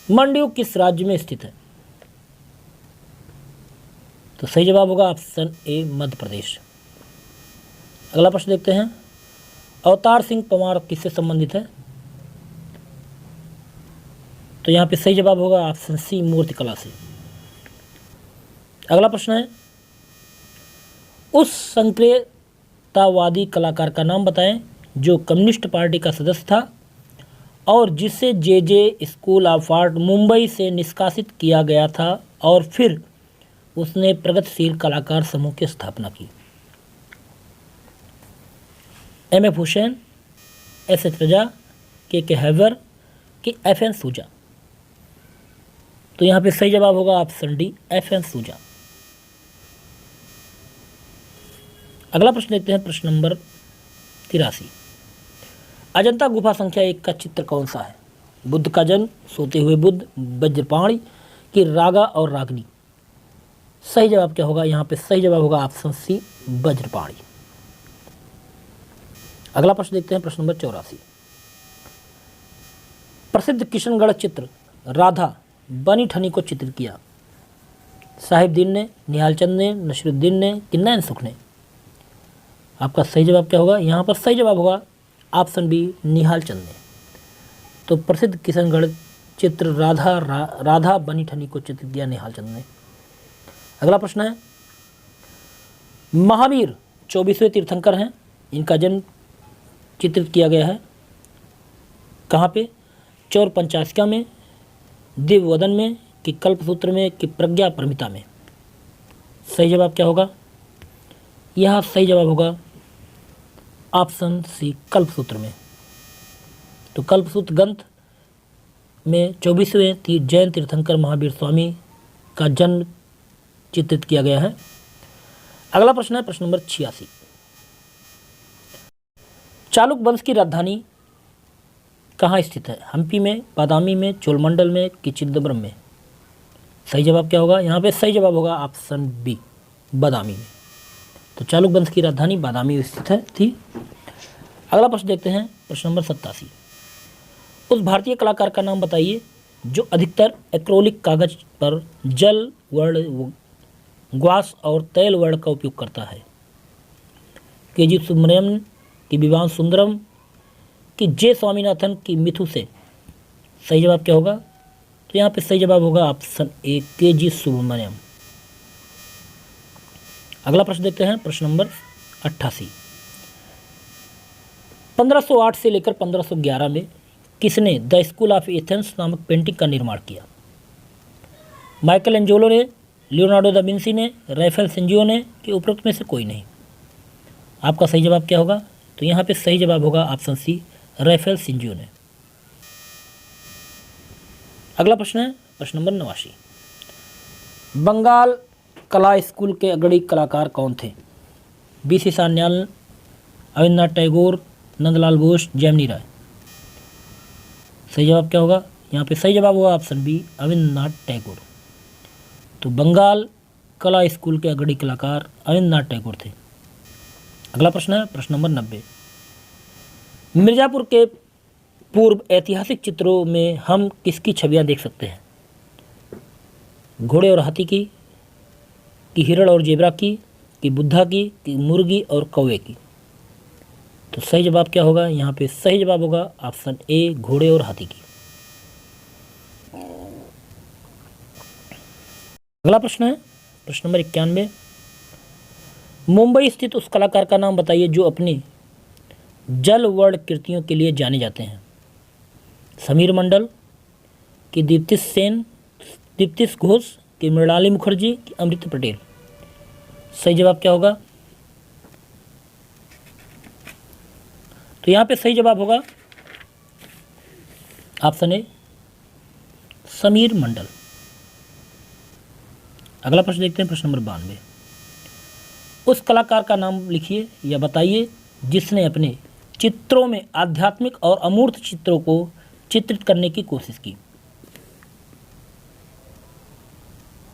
मंड्यू किस राज्य में स्थित है? तो सही जवाब होगा ऑप्शन ए, मध्य प्रदेश। अगला प्रश्न देखते हैं। अवतार सिंह पंवार किससे संबंधित है? तो यहाँ पे सही जवाब होगा ऑप्शन सी, मूर्तिकला से। अगला प्रश्न है। उस संक्रियतावादी कलाकार का नाम बताएं जो कम्युनिस्ट पार्टी का सदस्य था और जिसे जे स्कूल ऑफ आर्ट मुंबई से निष्कासित किया गया था और फिर उसने प्रगतिशील कलाकार समूह की स्थापना की। एम.एफ. हुसैन, एस.एच. रजा, के हैवर कि एफ.एन. सूजा। तो यहाँ पे सही जवाब होगा ऑप्शन डी, एफ.एन. सूजा। अगला प्रश्न देखते हैं, प्रश्न नंबर 83। अजंता गुफा संख्या 1 का चित्र कौन सा है? बुद्ध का जन्म, सोते हुए बुद्ध, वज्रपाणी की रागा और रागनी। सही जवाब क्या होगा? यहाँ पे सही जवाब होगा ऑप्शन सी, वज्रपाणी। अगला प्रश्न देखते हैं, प्रश्न नंबर 84। प्रसिद्ध किशनगढ़ चित्र राधा बनी ठनी को चित्रित किया। साहिबदीन ने, निहाल चंद ने, नसरुद्दीन ने कि नैन सुख ने। आपका सही जवाब क्या होगा? यहाँ पर सही जवाब होगा ऑप्शन बी, निहाल चंद ने। तो प्रसिद्ध किशनगढ़ चित्र राधा बनी ठनी को चित्रित किया निहाल चंद ने। अगला प्रश्न है, महावीर 24वें तीर्थंकर हैं, इनका जन्म चित्रित किया गया है कहाँ पे? चौर पंचासिका में, दिव्यवदन में कि कल्पसूत्र में कि प्रज्ञा परमिता में। सही जवाब क्या होगा? यहाँ सही जवाब होगा ऑप्शन सी, कल्पसूत्र में। तो कल्पसूत्र ग्रंथ में 24वें जैन तीर्थंकर महावीर स्वामी का जन्म चित्रित किया गया है। अगला प्रश्न है, प्रश्न नंबर 86। चालुक वंश की राजधानी कहाँ स्थित है? हम्पी में, बादामी में, चोलमंडल में कि चिदम्बरम में। सही जवाब क्या होगा? यहाँ पे सही जवाब होगा ऑप्शन बी, बादामी में। तो चालुक वंश की राजधानी बादामी में स्थित थी। अगला प्रश्न देखते हैं, प्रश्न नंबर 87। उस भारतीय कलाकार का नाम बताइए जो अधिकतर एक्रोलिक कागज पर जल वर्ण, ग्वास और तैल वर्ण का उपयोग करता है। के.जी. सुब्रमण्यम की विवाह सुंदरम कि जे स्वामीनाथन की मिथु से। सही जवाब क्या होगा? तो यहाँ पे सही जवाब होगा ऑप्शन ए, के.जी. सुब्रमण्यम। अगला प्रश्न देखते हैं, प्रश्न नंबर 88। 1508 से लेकर 1511 में किसने द स्कूल ऑफ एथेंस नामक पेंटिंग का निर्माण किया? माइकल एंजेलो ने, लियोनार्डो दा विंसी ने, राफेल सेंजियो ने कि उपरोक्त में से कोई नहीं। आपका सही जवाब क्या होगा? तो यहाँ पे सही जवाब होगा ऑप्शन सी, राफेल सेंजियो ने। अगला प्रश्न है, प्रश्न नंबर 89। बंगाल कला स्कूल के अग्रणी कलाकार कौन थे? बी.सी. सान्याल, अविन्द्रनाथ टैगोर, नंदलाल बोस, जैमिनी राय। सही जवाब क्या होगा? यहाँ पे सही जवाब होगा ऑप्शन बी, अविन्द्रनाथ टैगोर। तो बंगाल कला स्कूल के अग्रणी कलाकार अविन्द्रनाथ टैगोर थे। अगला प्रश्न है, प्रश्न नंबर 90। मिर्ज़ापुर के पूर्व ऐतिहासिक चित्रों में हम किसकी छवियां देख सकते हैं? घोड़े और हाथी की कि हिरण और जेबरा की कि बुद्धा की कि मुर्गी और कौवे की। तो सही जवाब क्या होगा? यहाँ पे सही जवाब होगा ऑप्शन ए, घोड़े और हाथी की। अगला प्रश्न है, प्रश्न नंबर 91। मुंबई स्थित उस कलाकार का नाम बताइए जो अपनी जल वर्ण कृतियों के लिए जाने जाते हैं। समीर मंडल कि दीप्तिश घोष कि मृणाली मुखर्जी कि अमृता पटेल। सही जवाब क्या होगा? तो यहाँ पे सही जवाब होगा ऑप्शन ए, समीर मंडल। अगला प्रश्न देखते हैं, प्रश्न नंबर 92। उस कलाकार का नाम लिखिए या बताइए जिसने अपने चित्रों में आध्यात्मिक और अमूर्त चित्रों को चित्रित करने की कोशिश की।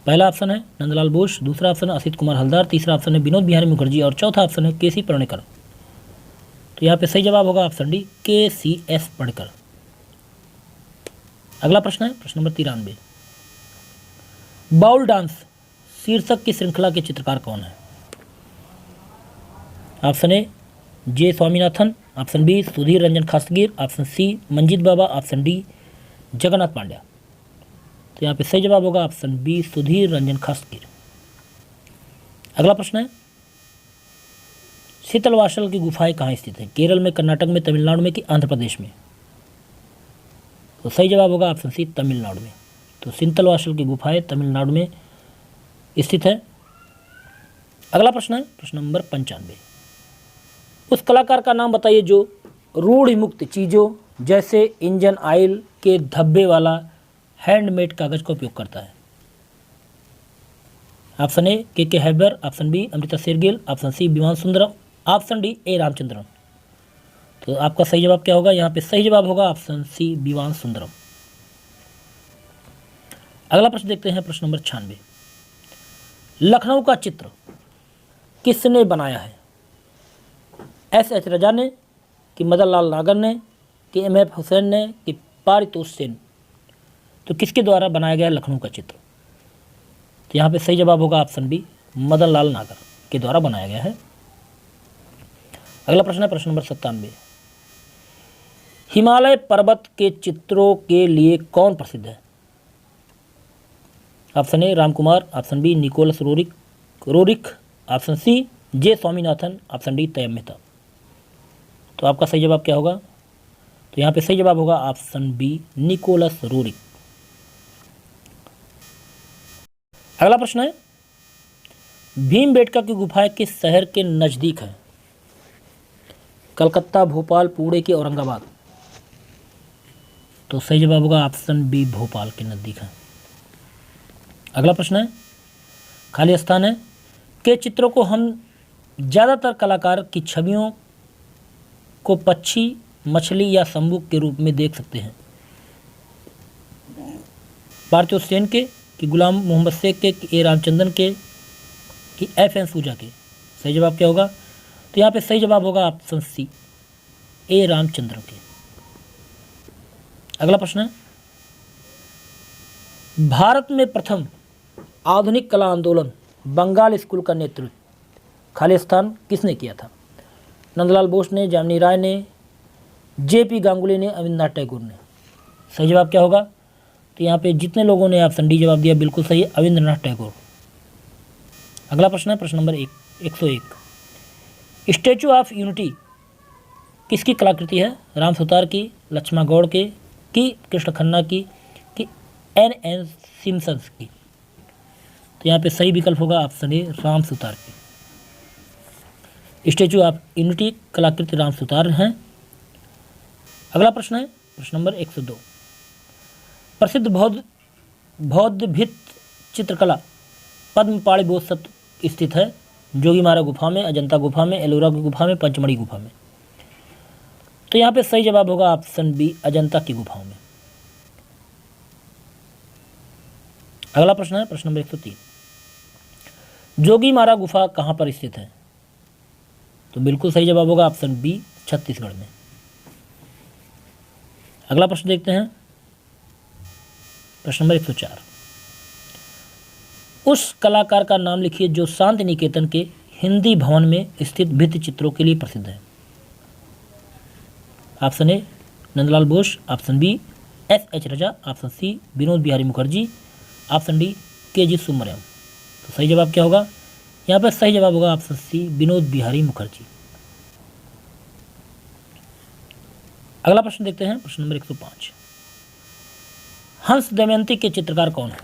पहला ऑप्शन है नंदलाल बोस, दूसरा ऑप्शन है असित कुमार हलदार, तीसरा ऑप्शन है विनोद बिहारी मुखर्जी और चौथा ऑप्शन है के.सी. पणकर। तो यहाँ पे सही जवाब होगा ऑप्शन डी, के.सी.एस. पणकर। अगला प्रश्न है, प्रश्न नंबर 93। बाउल डांस शीर्षक की श्रृंखला के चित्रकार कौन है? Option A, J Swaminathan, option B, Sudhir Ranjan Khastgir, option C, Manjit Bawa, option D, Jagannath Pandya. तो यहाँ पे सही जवाब होगा ऑप्शन बी, सुधीर रंजन खासगीर। अगला प्रश्न है, शीतलवासल की गुफाएं कहाँ स्थित हैं? केरल में, कर्नाटक में, तमिलनाडु में कि आंध्र प्रदेश में? तो सही जवाब होगा ऑप्शन सी, तमिलनाडु में। तो शीतलवासल की गुफाएं तमिलनाडु में स्थित है। अगला प्रश्न है प्रश्न नंबर 95। उस कलाकार का नाम बताइए जो रूढ़िमुक्त चीज़ों जैसे इंजन ऑयल के धब्बे वाला हैंडमेड कागज का उपयोग करता है। Option A K Hebbar, option B Amrita Shergil, option C Vivan Sundaram, option D ए रामचंद्रन। तो आपका सही जवाब क्या होगा? यहाँ पे सही जवाब होगा ऑप्शन सी विमान सुंदरम। अगला प्रश्न देखते हैं प्रश्न नंबर 96। लखनऊ का चित्र किसने बनाया है? एस रजा ने कि मदन लाल नागर ने कि एफ हुसैन ने कि पारितोष सेन? तो किसके द्वारा बनाया गया लखनऊ का चित्र? तो यहाँ पे सही जवाब होगा ऑप्शन बी मदन लाल नागर के द्वारा बनाया गया है। अगला प्रश्न है प्रश्न नंबर 97। हिमालय पर्वत के चित्रों के लिए कौन प्रसिद्ध है? Option A Ramkumar, option B Nicholas Roerich, option C J Swaminathan, option D Tyeb Mehta. तो आपका सही जवाब क्या होगा? तो यहाँ पे सही जवाब होगा ऑप्शन बी निकोलस रोरिक। अगला प्रश्न है भीमबेटका की गुफाएं किस शहर के नज़दीक है? कलकत्ता, भोपाल, पुणे की औरंगाबाद? तो सही जवाब होगा ऑप्शन बी भोपाल के नज़दीक है। अगला प्रश्न है खाली स्थान है के चित्रों को हम ज़्यादातर कलाकार की छवियों को पक्षी, मछली या शंभू के रूप में देख सकते हैं। पारितोष सेन के कि गुलाम मोहम्मद शेख के कि ए रामचंद्रन के कि एफ सूजा के? सही जवाब क्या होगा? तो यहाँ पे सही जवाब होगा ऑप्शन सी ए रामचंद्रन के। अगला प्रश्न है भारत में प्रथम आधुनिक कला आंदोलन बंगाल स्कूल का नेतृत्व खाली स्थान किसने किया था? नंदलाल बोस ने, जामिनी राय ने, जेपी गांगुली ने, अविंद्रनाथ टैगोर ने? सही जवाब क्या होगा? तो यहाँ पे जितने लोगों ने ऑप्शन डी जवाब दिया बिल्कुल सही, अविंद्रनाथ टैगोर। अगला प्रश्न है प्रश्न नंबर 101। स्टैचू ऑफ यूनिटी किसकी कलाकृति है? राम सुतार की, लक्ष्मण गौड़ के कि कृष्ण खन्ना की कि एन सिम्पसन्स की? तो यहाँ पे सही विकल्प होगा ऑप्शन ए राम सुतार की। स्टैचू ऑफ यूनिटी कलाकृति राम सुतार हैं। अगला प्रश्न है प्रश्न नंबर 102। प्रसिद्ध बौद्ध भित्त चित्रकला पद्मपाणी बोधसत्व स्थित है? जोगीमारा गुफा में, अजंता गुफा में, एलोरा की गुफा में, पंचमढ़ी गुफा में? तो यहाँ पे सही जवाब होगा ऑप्शन बी अजंता की गुफाओं में। अगला प्रश्न है प्रश्न नंबर 103। जोगीमारा गुफा कहाँ पर स्थित है? तो बिल्कुल सही जवाब होगा ऑप्शन बी छत्तीसगढ़ में। अगला प्रश्न देखते हैं प्रश्न नंबर 104। उस कलाकार का नाम लिखिए जो शांति निकेतन के हिंदी भवन में स्थित भित्ति चित्रों के लिए प्रसिद्ध है। Option A Nandalal Bose, option B S Raza, option C Vinod Behari Mukherjee, option D K Subramanyan. तो सही जवाब क्या होगा? यहाँ पर सही जवाब होगा ऑप्शन सी विनोद बिहारी मुखर्जी। अगला प्रश्न देखते हैं प्रश्न नंबर 105। हंस दमयंती के चित्रकार कौन है?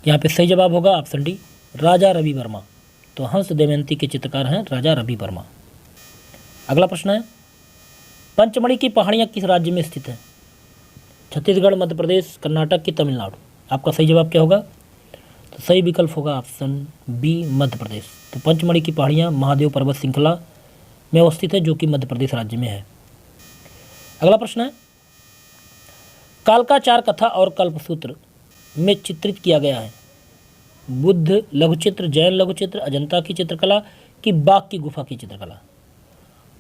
यहाँ पे सही जवाब होगा ऑप्शन डी राजा रवि वर्मा। तो हंस दमयंती के चित्रकार हैं राजा रवि वर्मा। अगला प्रश्न है पंचमढ़ी की पहाड़ियाँ किस राज्य में स्थित हैं? छत्तीसगढ़, मध्य प्रदेश, कर्नाटक की तमिलनाडु? आपका सही जवाब क्या होगा? तो सही विकल्प होगा ऑप्शन बी मध्य प्रदेश। तो पंचमढ़ी की पहाड़ियाँ महादेव पर्वत श्रृंखला में अवस्थित है जो कि मध्य प्रदेश राज्य में है। अगला प्रश्न है कालकाचार कथा और कल्पसूत्र में चित्रित किया गया है बुद्ध लघुचित्र, जैन लघुचित्र, अजंता की चित्रकला कि बाघ की गुफा की चित्रकला?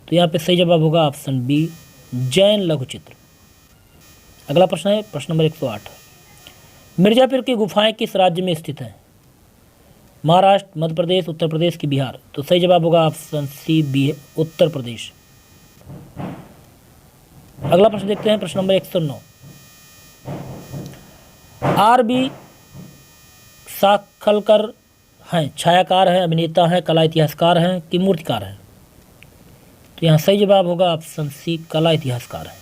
तो यहाँ पे सही जवाब होगा ऑप्शन बी जैन लघुचित्र। अगला प्रश्न है प्रश्न नंबर 108। मिर्जापुर की गुफाएं किस राज्य में स्थित हैं? महाराष्ट्र, मध्य प्रदेश, उत्तर प्रदेश की बिहार? तो सही जवाब होगा ऑप्शन सी उत्तर प्रदेश। अगला प्रश्न देखते हैं प्रश्न नंबर 109। आर बी साखलकर हैं? छायाकार हैं, अभिनेता हैं, कला इतिहासकार हैं कि मूर्तिकार हैं? तो यहाँ सही जवाब होगा ऑप्शन सी, कला इतिहासकार है।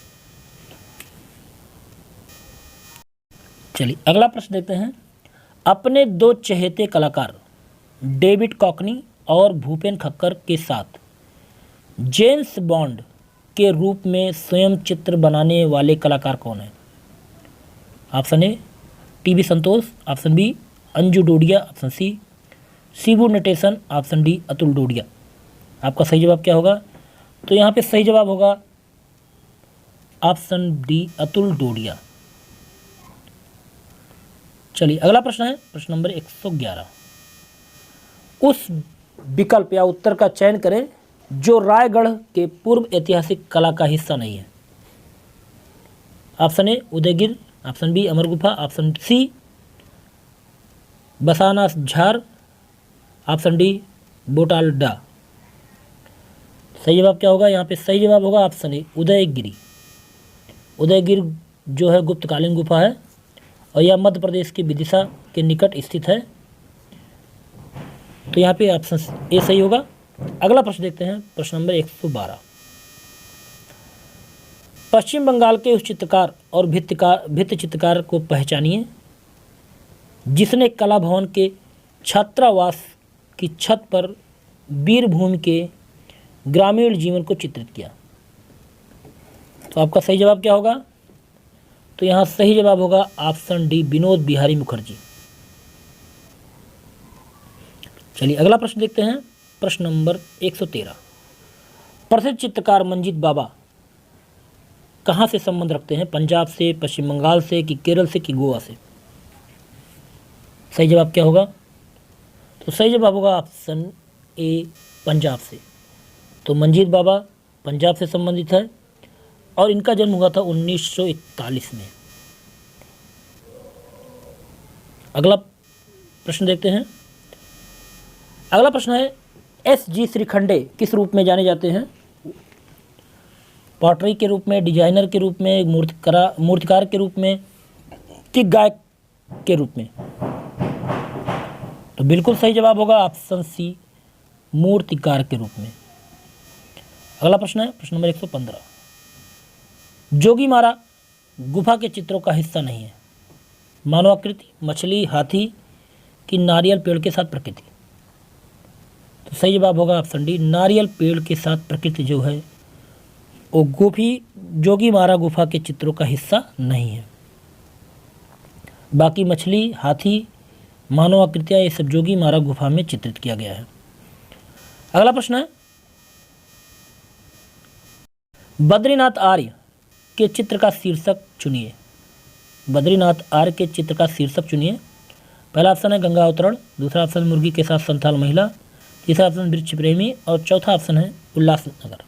चलिए अगला प्रश्न देखते हैं। अपने दो चहेते कलाकार डेविड कॉकनी और भूपेन खक्कर के साथ जेम्स बॉन्ड के रूप में स्वयं चित्र बनाने वाले कलाकार कौन है? Option A T V Santhosh, option B Anju Dodiya, option C Shibu Natesan, option D Atul Dodiya. आपका सही जवाब क्या होगा? तो यहाँ पे सही जवाब होगा ऑप्शन डी अतुल डोडिया। चलिए अगला प्रश्न है प्रश्न नंबर 111। उस विकल्प या उत्तर का चयन करें जो रायगढ़ के पूर्व ऐतिहासिक कला का हिस्सा नहीं है। ऑप्शन ए उदयगिर, ऑप्शन बी अमर गुफा, ऑप्शन सी बसाना झार, ऑप्शन डी बोटालडा। सही जवाब क्या होगा? यहाँ पे सही जवाब होगा ऑप्शन ए उदयगिरी। उदयगिर जो है गुप्तकालीन गुफा है और यह मध्य प्रदेश के विदिशा के निकट स्थित है। तो यहाँ पे ऑप्शन ए सही होगा। अगला प्रश्न देखते हैं प्रश्न नंबर 112। पश्चिम बंगाल के उस चित्रकार और भित्ति चित्रकार को पहचानिए जिसने कला भवन के छात्रावास की छत पर वीरभूमि के ग्रामीण जीवन को चित्रित किया। तो आपका सही जवाब क्या होगा? तो यहाँ सही जवाब होगा ऑप्शन डी विनोद बिहारी मुखर्जी। चलिए अगला प्रश्न देखते हैं प्रश्न नंबर 113। प्रसिद्ध चित्रकार मंजीत बाबा कहाँ से संबंध रखते हैं? पंजाब से, पश्चिम बंगाल से कि केरल से कि गोवा से? सही जवाब क्या होगा? तो सही जवाब होगा ऑप्शन ए पंजाब से। तो मंजीत बाबा पंजाब से संबंधित है और इनका जन्म हुआ था 1941 में। अगला प्रश्न देखते हैं। अगला प्रश्न है एस.जी. श्रीखंडे किस रूप में जाने जाते हैं? पॉटरी के रूप में, डिजाइनर के रूप में, मूर्तिकार के रूप में कि गायक के रूप में? तो बिल्कुल सही जवाब होगा ऑप्शन सी मूर्तिकार के रूप में। अगला प्रश्न है प्रश्न नंबर 115। जोगीमारा गुफा के चित्रों का हिस्सा नहीं है। मानवाकृति, मछली, हाथी कि नारियल पेड़ के साथ प्रकृति? तो सही जवाब होगा ऑप्शन डी नारियल पेड़ के साथ प्रकृति जो है वो जोगीमारा गुफा के चित्रों का हिस्सा नहीं है। बाकी मछली, हाथी, मानव आकृतियाँ ये सब जोगीमारा गुफा में चित्रित किया गया है। अगला प्रश्न है बद्रीनाथ आर्य के चित्र का शीर्षक चुनिए। बद्रीनाथ आर्य के चित्र का शीर्षक चुनिए। पहला ऑप्शन है गंगा अवतरण, दूसरा ऑप्शन मुर्गी के साथ संथाल महिला, तीसरा ऑप्शन वृक्ष प्रेमी और चौथा ऑप्शन है उल्लासनगर।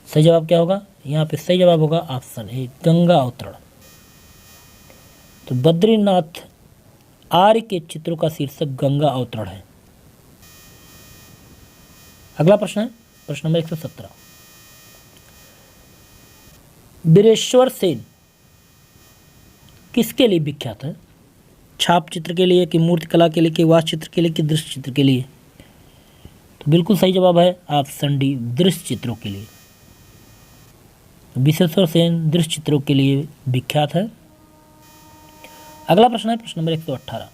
सही जवाब क्या होगा? यहाँ पे सही जवाब होगा ऑप्शन ए गंगा अवतरण। तो बद्रीनाथ आर्य के चित्रों का शीर्षक गंगा अवतरण है। अगला प्रश्न है प्रश्न नंबर 117। बीरेश्वर सेन किसके लिए विख्यात है? छाप चित्र के लिए कि मूर्ति कला के लिए कि वास्तु चित्र के लिए कि दृश्य चित्र के लिए? तो बिल्कुल सही जवाब है ऑप्शन डी दृश्य चित्रों के लिए। बीरेश्वर सेन दृश्य चित्रों के लिए विख्यात है। अगला प्रश्न है प्रश्न नंबर 118।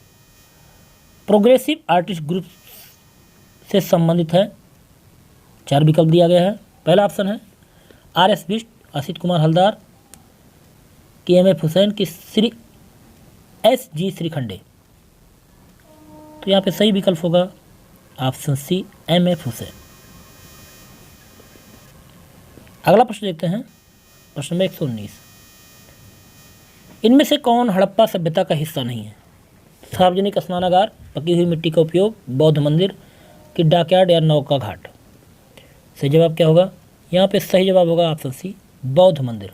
प्रोग्रेसिव आर्टिस्ट ग्रुप से संबंधित है। 4 विकल्प दिया गया है। पहला ऑप्शन है आर.एस. बिष्ट, असित कुमार हलदार, के.एम.एफ. हुसैन की श्री एस.जी. श्रीखंडे। तो यहाँ पे सही विकल्प होगा ऑप्शन सी एम.एफ. हुसैन। अगला प्रश्न देखते हैं प्रश्न नंबर 119। इनमें से कौन हड़प्पा सभ्यता का हिस्सा नहीं है? सार्वजनिक स्नानागार, पकी हुई मिट्टी का उपयोग, बौद्ध मंदिर कि डॉकयार्ड या नौका घाट? सही जवाब क्या होगा? यहाँ पे सही जवाब होगा ऑप्शन सी बौद्ध मंदिर।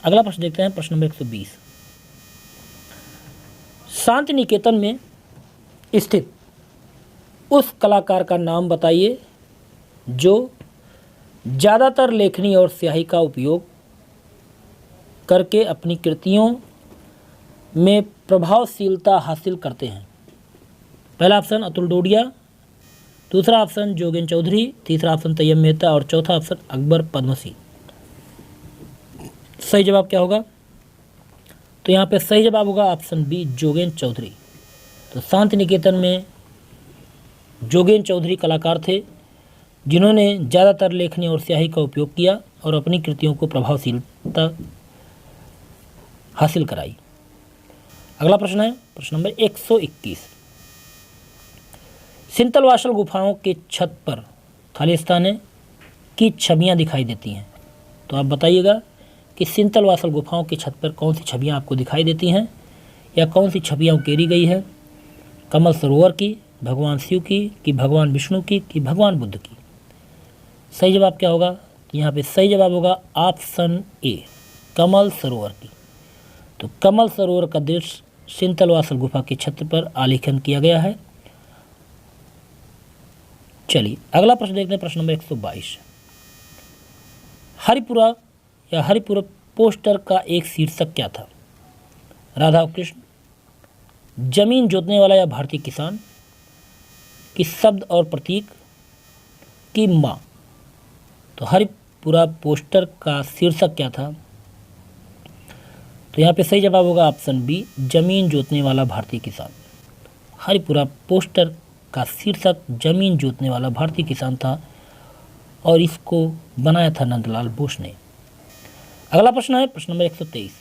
अगला प्रश्न देखते हैं प्रश्न नंबर 120। शांति निकेतन में स्थित उस कलाकार का नाम बताइए जो ज़्यादातर लेखनी और स्याही का उपयोग करके अपनी कृतियों में प्रभावशीलता हासिल करते हैं। पहला ऑप्शन अतुल डोडिया, दूसरा ऑप्शन जोगेन चौधरी, तीसरा ऑप्शन तैयब मेहता और चौथा ऑप्शन अकबर पद्मसी। सही जवाब क्या होगा? तो यहाँ पे सही जवाब होगा ऑप्शन बी जोगेन चौधरी। तो शांति निकेतन में जोगेन चौधरी कलाकार थे जिन्होंने ज़्यादातर लेखनी और स्याही का उपयोग किया और अपनी कृतियों को प्रभावशीलता हासिल कराई। अगला प्रश्न है प्रश्न नंबर 121। सिंतलवासल गुफाओं के छत पर खालिस्तान की छवियां दिखाई देती हैं। तो आप बताइएगा कि सिंतलवासल गुफाओं की छत पर कौन सी छवियां आपको दिखाई देती हैं या कौन सी छवियां उकेरी गई है? कमल सरोवर की, भगवान शिव की, कि भगवान विष्णु की, कि भगवान बुद्ध की। सही जवाब क्या होगा? यहाँ पे सही जवाब होगा ऑप्शन ए कमल सरोवर की। तो कमल सरोवर का दृश्य सिंतलवासल गुफा के छत पर आलेखन किया गया है। चलिए अगला प्रश्न देखते हैं, प्रश्न नंबर 122। हरिपुरा या हरिपुरा पोस्टर का एक शीर्षक क्या था? राधा कृष्ण, जमीन जोतने वाला या भारतीय किसान, कि शब्द और प्रतीक, की माँ। तो हरिपुरा पोस्टर का शीर्षक क्या था? तो यहाँ पे सही जवाब होगा ऑप्शन बी जमीन जोतने वाला भारतीय किसान। हरिपुरा पोस्टर का शीर्षक जमीन जोतने वाला भारतीय किसान था और इसको बनाया था नंदलाल बोस ने। अगला प्रश्न है प्रश्न नंबर 123।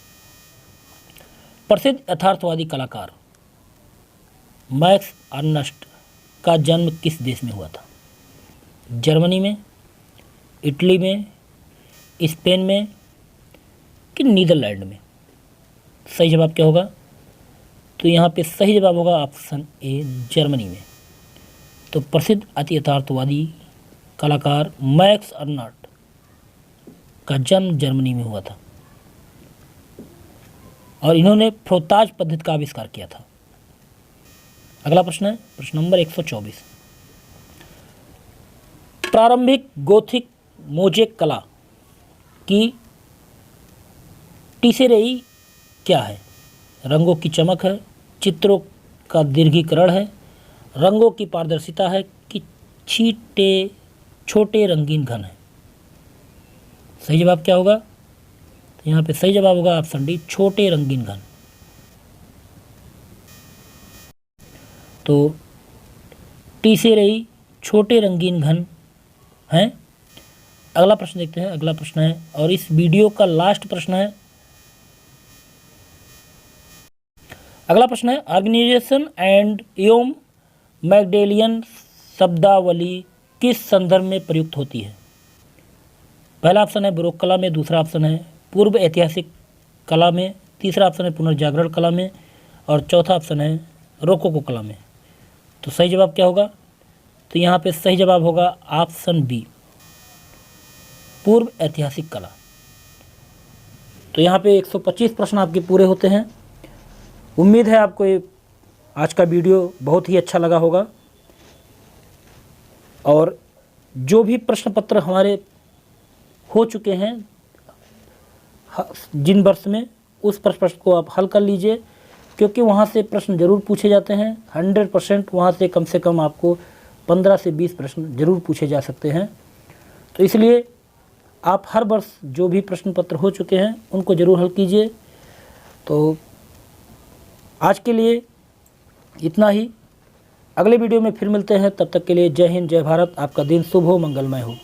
प्रसिद्ध यथार्थवादी कलाकार मैक्स अर्नस्ट का जन्म किस देश में हुआ था? जर्मनी में, इटली में, स्पेन में, कि नीदरलैंड में। सही जवाब क्या होगा? तो यहाँ पे सही जवाब होगा ऑप्शन ए जर्मनी में। तो प्रसिद्ध अति यथार्थवादी कलाकार मैक्स अर्नस्ट का जन्म जर्मनी में हुआ था और इन्होंने फ्रोताज पद्धति का आविष्कार किया था। अगला प्रश्न है प्रश्न नंबर 124। प्रारंभिक गोथिक मोज़ेक कला की टीसेरेई क्या है? रंगों की चमक है, चित्रों का दीर्घीकरण है, रंगों की पारदर्शिता है, कि छोटे रंगीन घन है। सही जवाब क्या होगा? तो यहाँ पे सही जवाब होगा ऑप्शन डी छोटे रंगीन घन। तो टीसेरेई छोटे रंगीन घन हैं। अगला प्रश्न देखते हैं। अगला प्रश्न है और इस वीडियो का लास्ट प्रश्न है। अगला प्रश्न है ऑर्गेनाइजेशन एंड एवं मैगडेलियन शब्दावली किस संदर्भ में प्रयुक्त होती है? पहला ऑप्शन है बरोक कला में, दूसरा ऑप्शन है पूर्व ऐतिहासिक कला में, तीसरा ऑप्शन है पुनर्जागरण कला में और चौथा ऑप्शन है रोकोको कला में। तो सही जवाब क्या होगा? तो यहाँ पे सही जवाब होगा ऑप्शन बी पूर्व ऐतिहासिक कला। तो यहाँ पे 125 प्रश्न आपके पूरे होते हैं। उम्मीद है आपको ये आज का वीडियो बहुत ही अच्छा लगा होगा और जो भी प्रश्न पत्र हमारे हो चुके हैं जिन वर्ष में, उस प्रश्न को आप हल कर लीजिए क्योंकि वहाँ से प्रश्न जरूर पूछे जाते हैं। 100% वहाँ से कम आपको 15 से 20 प्रश्न जरूर पूछे जा सकते हैं। तो इसलिए आप हर वर्ष जो भी प्रश्न पत्र हो चुके हैं उनको ज़रूर हल कीजिए। तो आज के लिए इतना ही। अगले वीडियो में फिर मिलते हैं, तब तक के लिए जय हिंद, जय भारत। आपका दिन शुभ हो, मंगलमय हो।